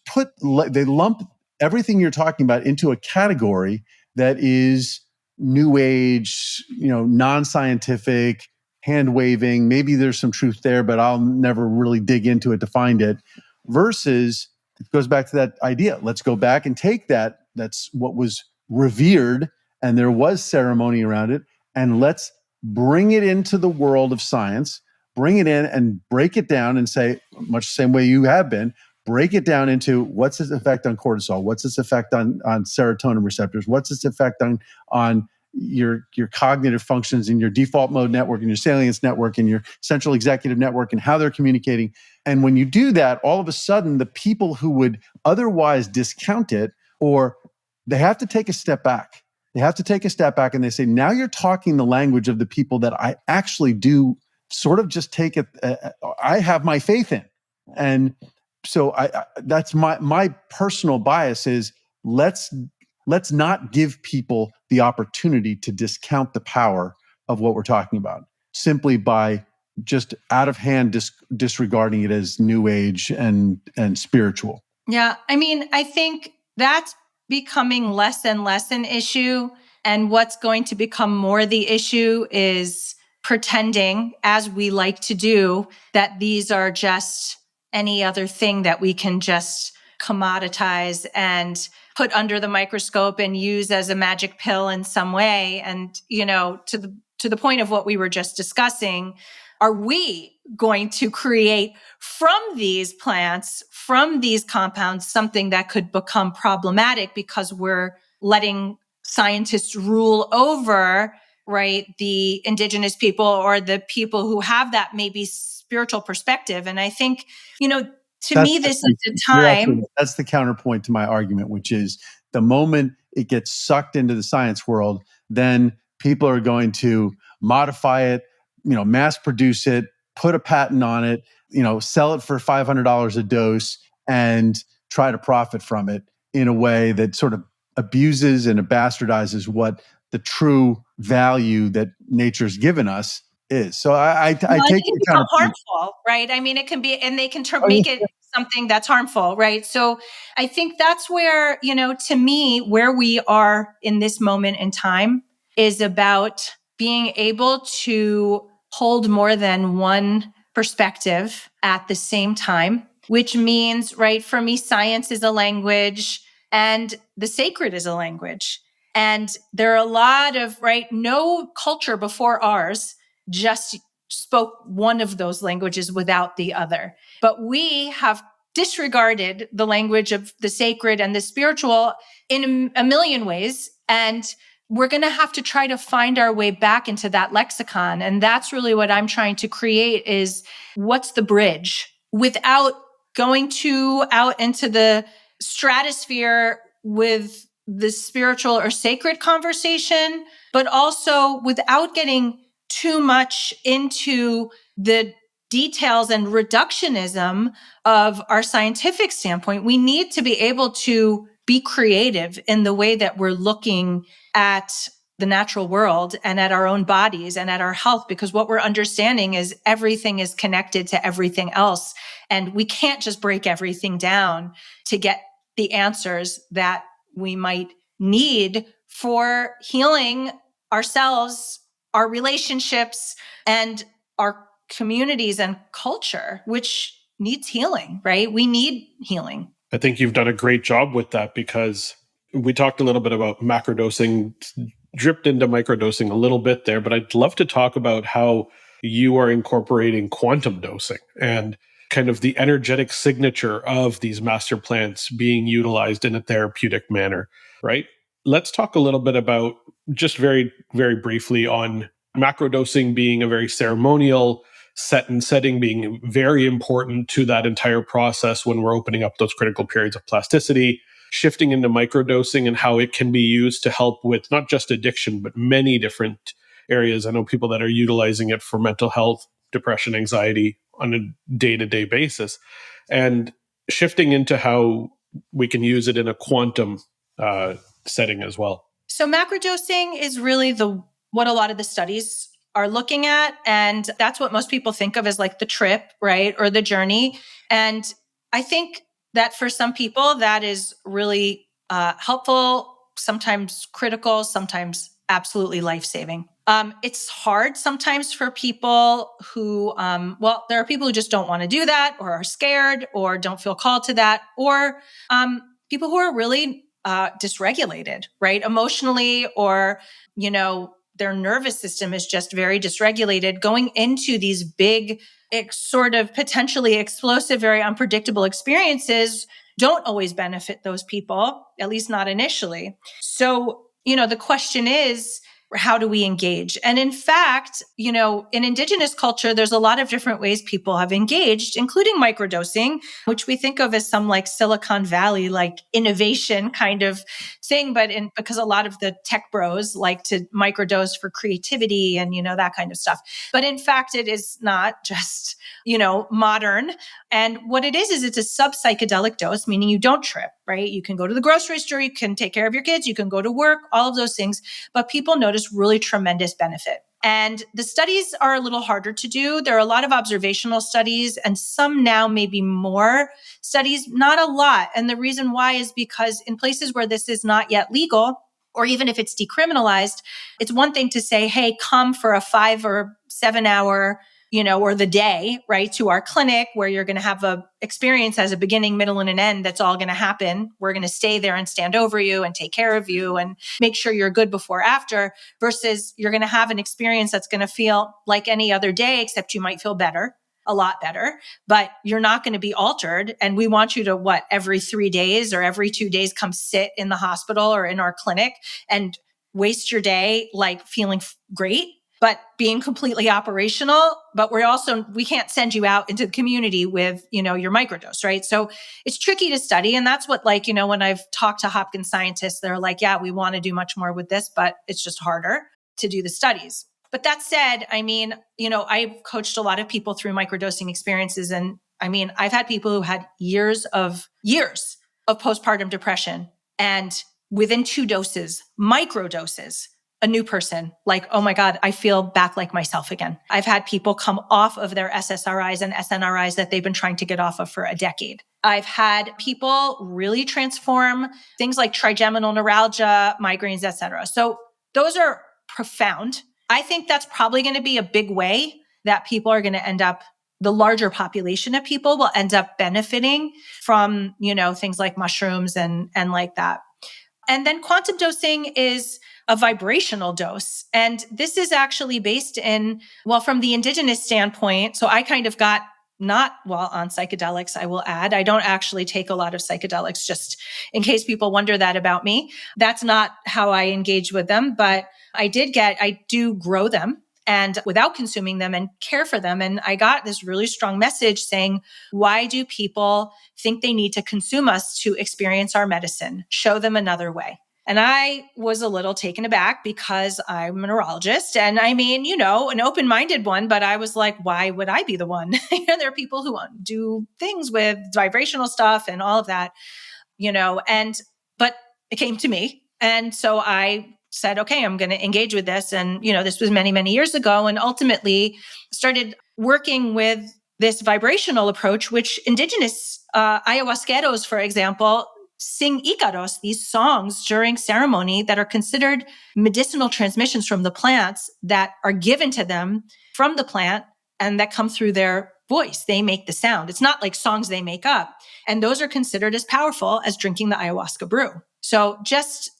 they lump everything you're talking about into a category that is new age, non-scientific, hand waving. Maybe there's some truth there, but I'll never really dig into it to find it. Versus, it goes back to that idea. Let's go back and take that. That's what was revered, and there was ceremony around it, and let's bring it into the world of science, bring it in and break it down and say, much the same way you have been, break it down into what's its effect on cortisol, what's its effect on serotonin receptors, what's its effect on your cognitive functions in your default mode network and your salience network and your central executive network and how they're communicating. And when you do that, all of a sudden, the people who would otherwise discount it, or they have to take a step back. They have to take a step back and they say, now you're talking the language of the people that I actually do sort of just take it, I have my faith in. And so that's my personal bias is let's let's not give people the opportunity to discount the power of what we're talking about simply by just out of hand disregarding it as new age and spiritual. Yeah. I mean, I think that's becoming less and less an issue. And what's going to become more the issue is pretending, as we like to do, that these are just any other thing that we can just commoditize and put under the microscope and use as a magic pill in some way. And, to the point of what we were just discussing, are we going to create from these plants, from these compounds, something that could become problematic because we're letting scientists rule over, right, the indigenous people or the people who have that maybe spiritual perspective? And I think, this is the time. That's the counterpoint to my argument, which is the moment it gets sucked into the science world, then people are going to modify it, mass produce it, put a patent on it, sell it for $500 a dose and try to profit from it in a way that sort of abuses and bastardizes what the true value that nature's given us is. So I take it become harmful, right? I mean, it can be, and they can make it something that's harmful, right? So I think that's where, to me, where we are in this moment in time is about being able to hold more than one perspective at the same time, which means, right, for me, science is a language and the sacred is a language. And there are a lot of, right, no culture before ours just spoke one of those languages without the other. But we have disregarded the language of the sacred and the spiritual in a million ways. And we're going to have to try to find our way back into that lexicon. And that's really what I'm trying to create is what's the bridge without going out into the stratosphere with the spiritual or sacred conversation, but also without getting too much into the details and reductionism of our scientific standpoint. We need to be able to be creative in the way that we're looking at the natural world and at our own bodies and at our health, because what we're understanding is everything is connected to everything else. And we can't just break everything down to get the answers that we might need for healing ourselves, our relationships, and our communities and culture, which needs healing, right? We need healing. I think you've done a great job with that, because we talked a little bit about macrodosing, dripped into microdosing a little bit there, but I'd love to talk about how you are incorporating quantum dosing and kind of the energetic signature of these master plants being utilized in a therapeutic manner, right? Let's talk a little bit about, just very, very briefly, on macrodosing being a very ceremonial setting being very important to that entire process when we're opening up those critical periods of plasticity, shifting into microdosing and how it can be used to help with not just addiction, but many different areas. I know people that are utilizing it for mental health, depression, anxiety on a day-to-day basis, and shifting into how we can use it in a quantum setting as well. So macrodosing is really what a lot of the studies are looking at. And that's what most people think of as like the trip, right? Or the journey. And I think that for some people that is really helpful, sometimes critical, sometimes absolutely life-saving. It's hard sometimes for people who, there are people who just don't want to do that or are scared or don't feel called to that, or people who are really dysregulated, right? Emotionally, or, their nervous system is just very dysregulated. Going into these big, sort of potentially explosive, very unpredictable experiences don't always benefit those people, at least not initially. So, the question is, how do we engage? And in fact, in indigenous culture, there's a lot of different ways people have engaged, including microdosing, which we think of as some like Silicon Valley, like innovation kind of thing. But because a lot of the tech bros like to microdose for creativity and, that kind of stuff. But in fact, it is not just, modern. And what it is it's a sub-psychedelic dose, meaning you don't trip, right? You can go to the grocery store, you can take care of your kids, you can go to work, all of those things. But people notice really tremendous benefit. And the studies are a little harder to do. There are a lot of observational studies and some now maybe more studies, not a lot. And the reason why is because in places where this is not yet legal, or even if it's decriminalized, it's one thing to say, hey, come for a 5 or 7 hour, or the day, right, to our clinic where you're going to have a experience as a beginning, middle, and an end. That's all going to happen. We're going to stay there and stand over you and take care of you and make sure you're good before, after, versus you're going to have an experience that's going to feel like any other day, except you might feel better, a lot better, but you're not going to be altered. And we want you to, every 3 days or every 2 days, come sit in the hospital or in our clinic and waste your day like feeling great, but being completely operational. But we can't send you out into the community with, your microdose, right? So it's tricky to study. And that's what, when I've talked to Hopkins scientists, they're like, yeah, we want to do much more with this, but it's just harder to do the studies. But that said, I've coached a lot of people through microdosing experiences. And I've had people who had years of postpartum depression, and within 2 doses, microdoses, a new person, like, oh my God, I feel back like myself again. I've had people come off of their SSRIs and SNRIs that they've been trying to get off of for a decade. I've had people really transform things like trigeminal neuralgia, migraines, et cetera. So those are profound. I think that's probably going to be a big way that people are going to end up, the larger population of people will end up benefiting from, things like mushrooms and like that. And then quantum dosing is a vibrational dose. And this is actually based from the indigenous standpoint. So I kind of got on psychedelics, I will add. I don't actually take a lot of psychedelics, just in case people wonder that about me. That's not how I engage with them, but I do grow them and without consuming them and care for them. And I got this really strong message saying, why do people think they need to consume us to experience our medicine? Show them another way. And I was a little taken aback because I'm a neurologist and an open-minded one, but I was like, why would I be the one? There are people who do things with vibrational stuff and all of that, but it came to me. And so I said, okay, I'm going to engage with this. And, this was many, many years ago, and ultimately started working with this vibrational approach, which indigenous ayahuasqueros, for example, sing Icaros, these songs during ceremony that are considered medicinal transmissions from the plants that are given to them from the plant and that come through their voice. They make the sound. It's not like songs they make up. And those are considered as powerful as drinking the ayahuasca brew. So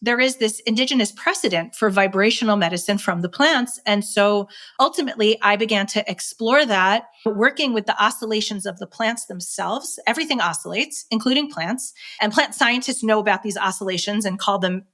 there is this indigenous precedent for vibrational medicine from the plants. And so ultimately I began to explore that, working with the oscillations of the plants themselves. Everything oscillates, including plants. And plant scientists know about these oscillations and call them,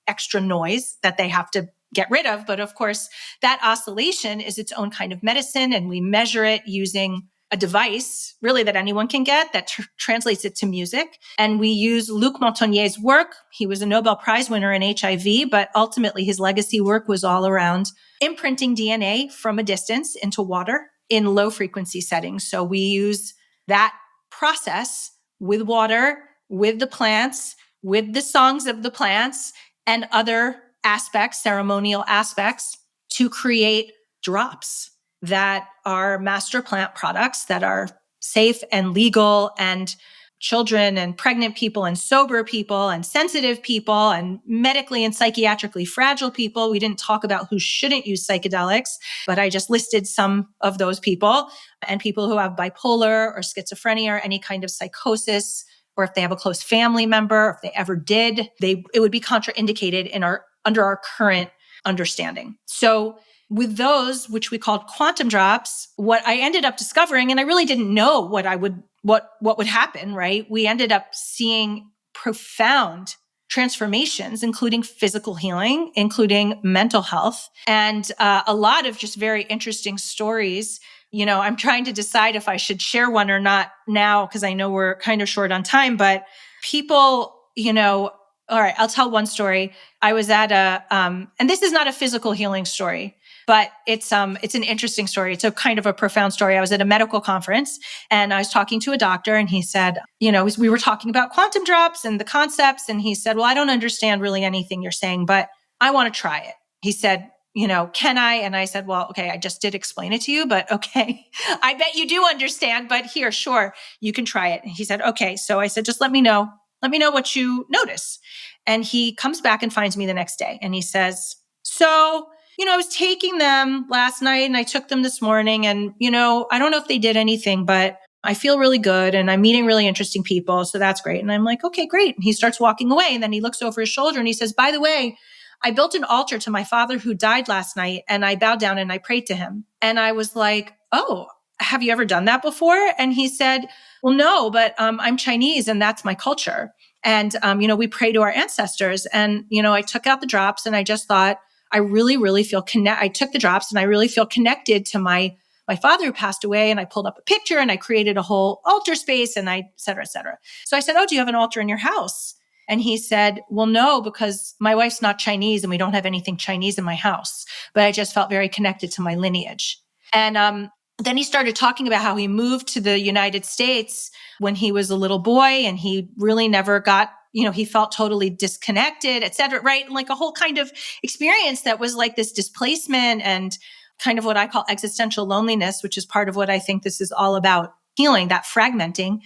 extra noise that they have to get rid of. But of course, that oscillation is its own kind of medicine. And we measure it using a device really that anyone can get that translates it to music. And we use Luc Montagnier's work. He was a Nobel Prize winner in HIV, but ultimately his legacy work was all around imprinting DNA from a distance into water in low frequency settings. So we use that process with water, with the plants, with the songs of the plants and other aspects, ceremonial aspects, to create drops that are master plant products that are safe and legal, and children and pregnant people and sober people and sensitive people and medically and psychiatrically fragile people. We didn't talk about who shouldn't use psychedelics, but I just listed some of those people, and people who have bipolar or schizophrenia or any kind of psychosis, or if they have a close family member, if they ever did, it would be contraindicated under our current understanding. So with those, which we called quantum drops, what I ended up discovering, and I really didn't know what would happen, right? We ended up seeing profound transformations, including physical healing, including mental health, and a lot of just very interesting stories. I'm trying to decide if I should share one or not now, because I know we're kind of short on time, but people, all right, I'll tell one story. I was at and this is not a physical healing story, But it's an interesting story. It's a kind of a profound story. I was at a medical conference and I was talking to a doctor and he said, we were talking about quantum drops and the concepts. And he said, well, I don't understand really anything you're saying, but I want to try it. He said, can I? And I said, well, okay, I just did explain it to you, but okay, I bet you do understand, but here, sure, you can try it. And he said, okay. So I said, just let me know what you notice. And he comes back and finds me the next day. And he says, so, I was taking them last night and I took them this morning and, I don't know if they did anything, but I feel really good and I'm meeting really interesting people. So that's great. And I'm like, okay, great. And he starts walking away and then he looks over his shoulder and he says, by the way, I built an altar to my father who died last night and I bowed down and I prayed to him. And I was like, oh, have you ever done that before? And he said, well, no, but I'm Chinese and that's my culture. And, we pray to our ancestors. And, I took out the drops and I just thought, I really, really feel I took the drops and I really feel connected to my father who passed away. And I pulled up a picture and I created a whole altar space and et cetera, et cetera. So I said, oh, do you have an altar in your house? And he said, well, no, because my wife's not Chinese and we don't have anything Chinese in my house, but I just felt very connected to my lineage. And then he started talking about how he moved to the United States when he was a little boy and he really never got, he felt totally disconnected, et cetera, right? And like a whole kind of experience that was like this displacement and kind of what I call existential loneliness, which is part of what I think this is all about, healing, that fragmenting,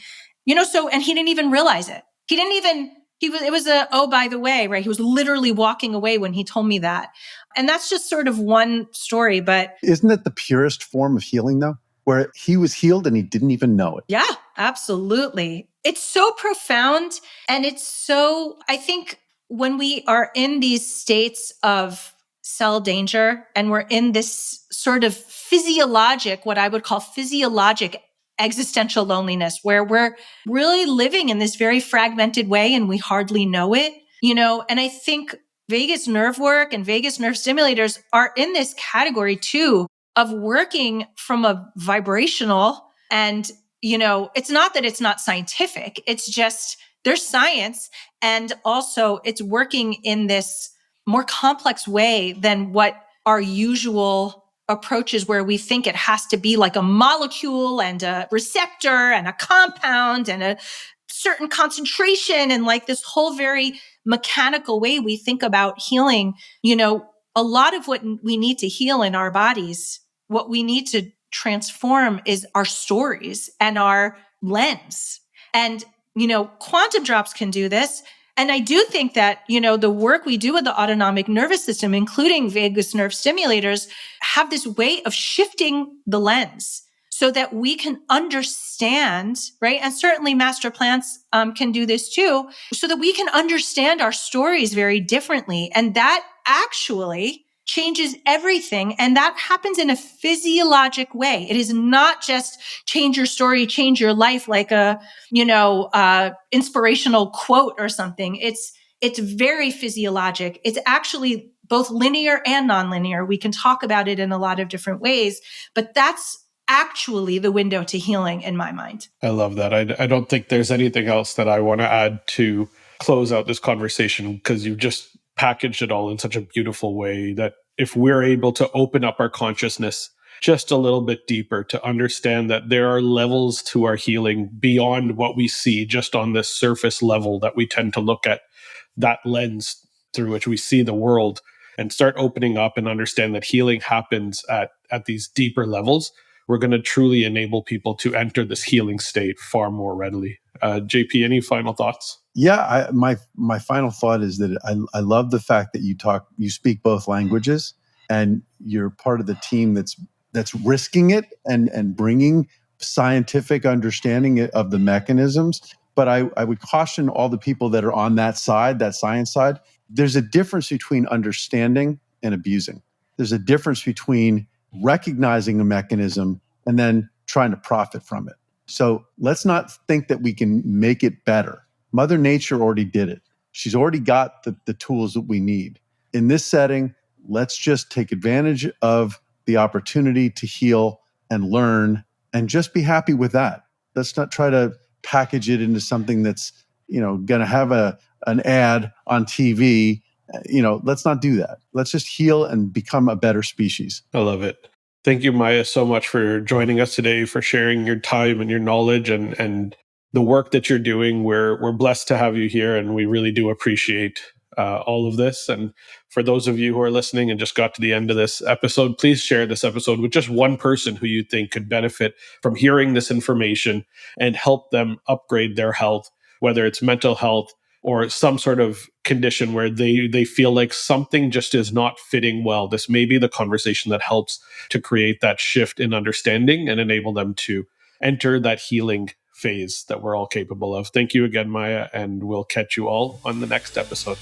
and he didn't even realize it. It was oh, by the way, right? He was literally walking away when he told me that. And that's just sort of one story, but. Isn't it the purest form of healing though? Where he was healed and he didn't even know it. Yeah, absolutely. It's so profound. And I think when we are in these states of cell danger and we're in this sort of what I would call physiologic existential loneliness, where we're really living in this very fragmented way and we hardly know it, and I think vagus nerve work and vagus nerve stimulators are in this category too of working from a vibrational and, it's not that it's not scientific. It's just there's science. And also it's working in this more complex way than what our usual approaches where we think it has to be like a molecule and a receptor and a compound and a certain concentration and like this whole very mechanical way we think about healing. A lot of what we need to heal in our bodies, what we need to transform is our stories and our lens. And, quantum drops can do this. And I do think that, the work we do with the autonomic nervous system, including vagus nerve stimulators, have this way of shifting the lens so that we can understand, right? And certainly master plants can do this too, so that we can understand our stories very differently. And that actually changes everything. And that happens in a physiologic way. It is not just change your story, change your life like a, inspirational quote or something. It's very physiologic. It's actually both linear and nonlinear. We can talk about it in a lot of different ways, but that's actually the window to healing in my mind. I love that. I don't think there's anything else that I want to add to close out this conversation because you just packaged it all in such a beautiful way that if we're able to open up our consciousness just a little bit deeper to understand that there are levels to our healing beyond what we see just on this surface level that we tend to look at, that lens through which we see the world, and start opening up and understand that healing happens at these deeper levels, we're going to truly enable people to enter this healing state far more readily. JP, any final thoughts? Yeah, my final thought is that I love the fact that you speak both languages and you're part of the team that's risking it and bringing scientific understanding of the mechanisms. But I would caution all the people that are on that side, that science side, there's a difference between understanding and abusing. There's a difference between recognizing a mechanism and then trying to profit from it. So let's not think that we can make it better. Mother Nature already did it. She's already got the tools that we need. In this setting, let's just take advantage of the opportunity to heal and learn and just be happy with that. Let's not try to package it into something that's, going to have an ad on TV let's not do that. Let's just heal and become a better species. I love it. Thank you, Maya, so much for joining us today, for sharing your time and your knowledge and the work that you're doing. We're blessed to have you here, and we really do appreciate all of this. And for those of you who are listening and just got to the end of this episode, please share this episode with just one person who you think could benefit from hearing this information and help them upgrade their health, whether it's mental health or some sort of condition where they feel like something just is not fitting well. This may be the conversation that helps to create that shift in understanding and enable them to enter that healing phase that we're all capable of. Thank you again, Maya, and we'll catch you all on the next episode.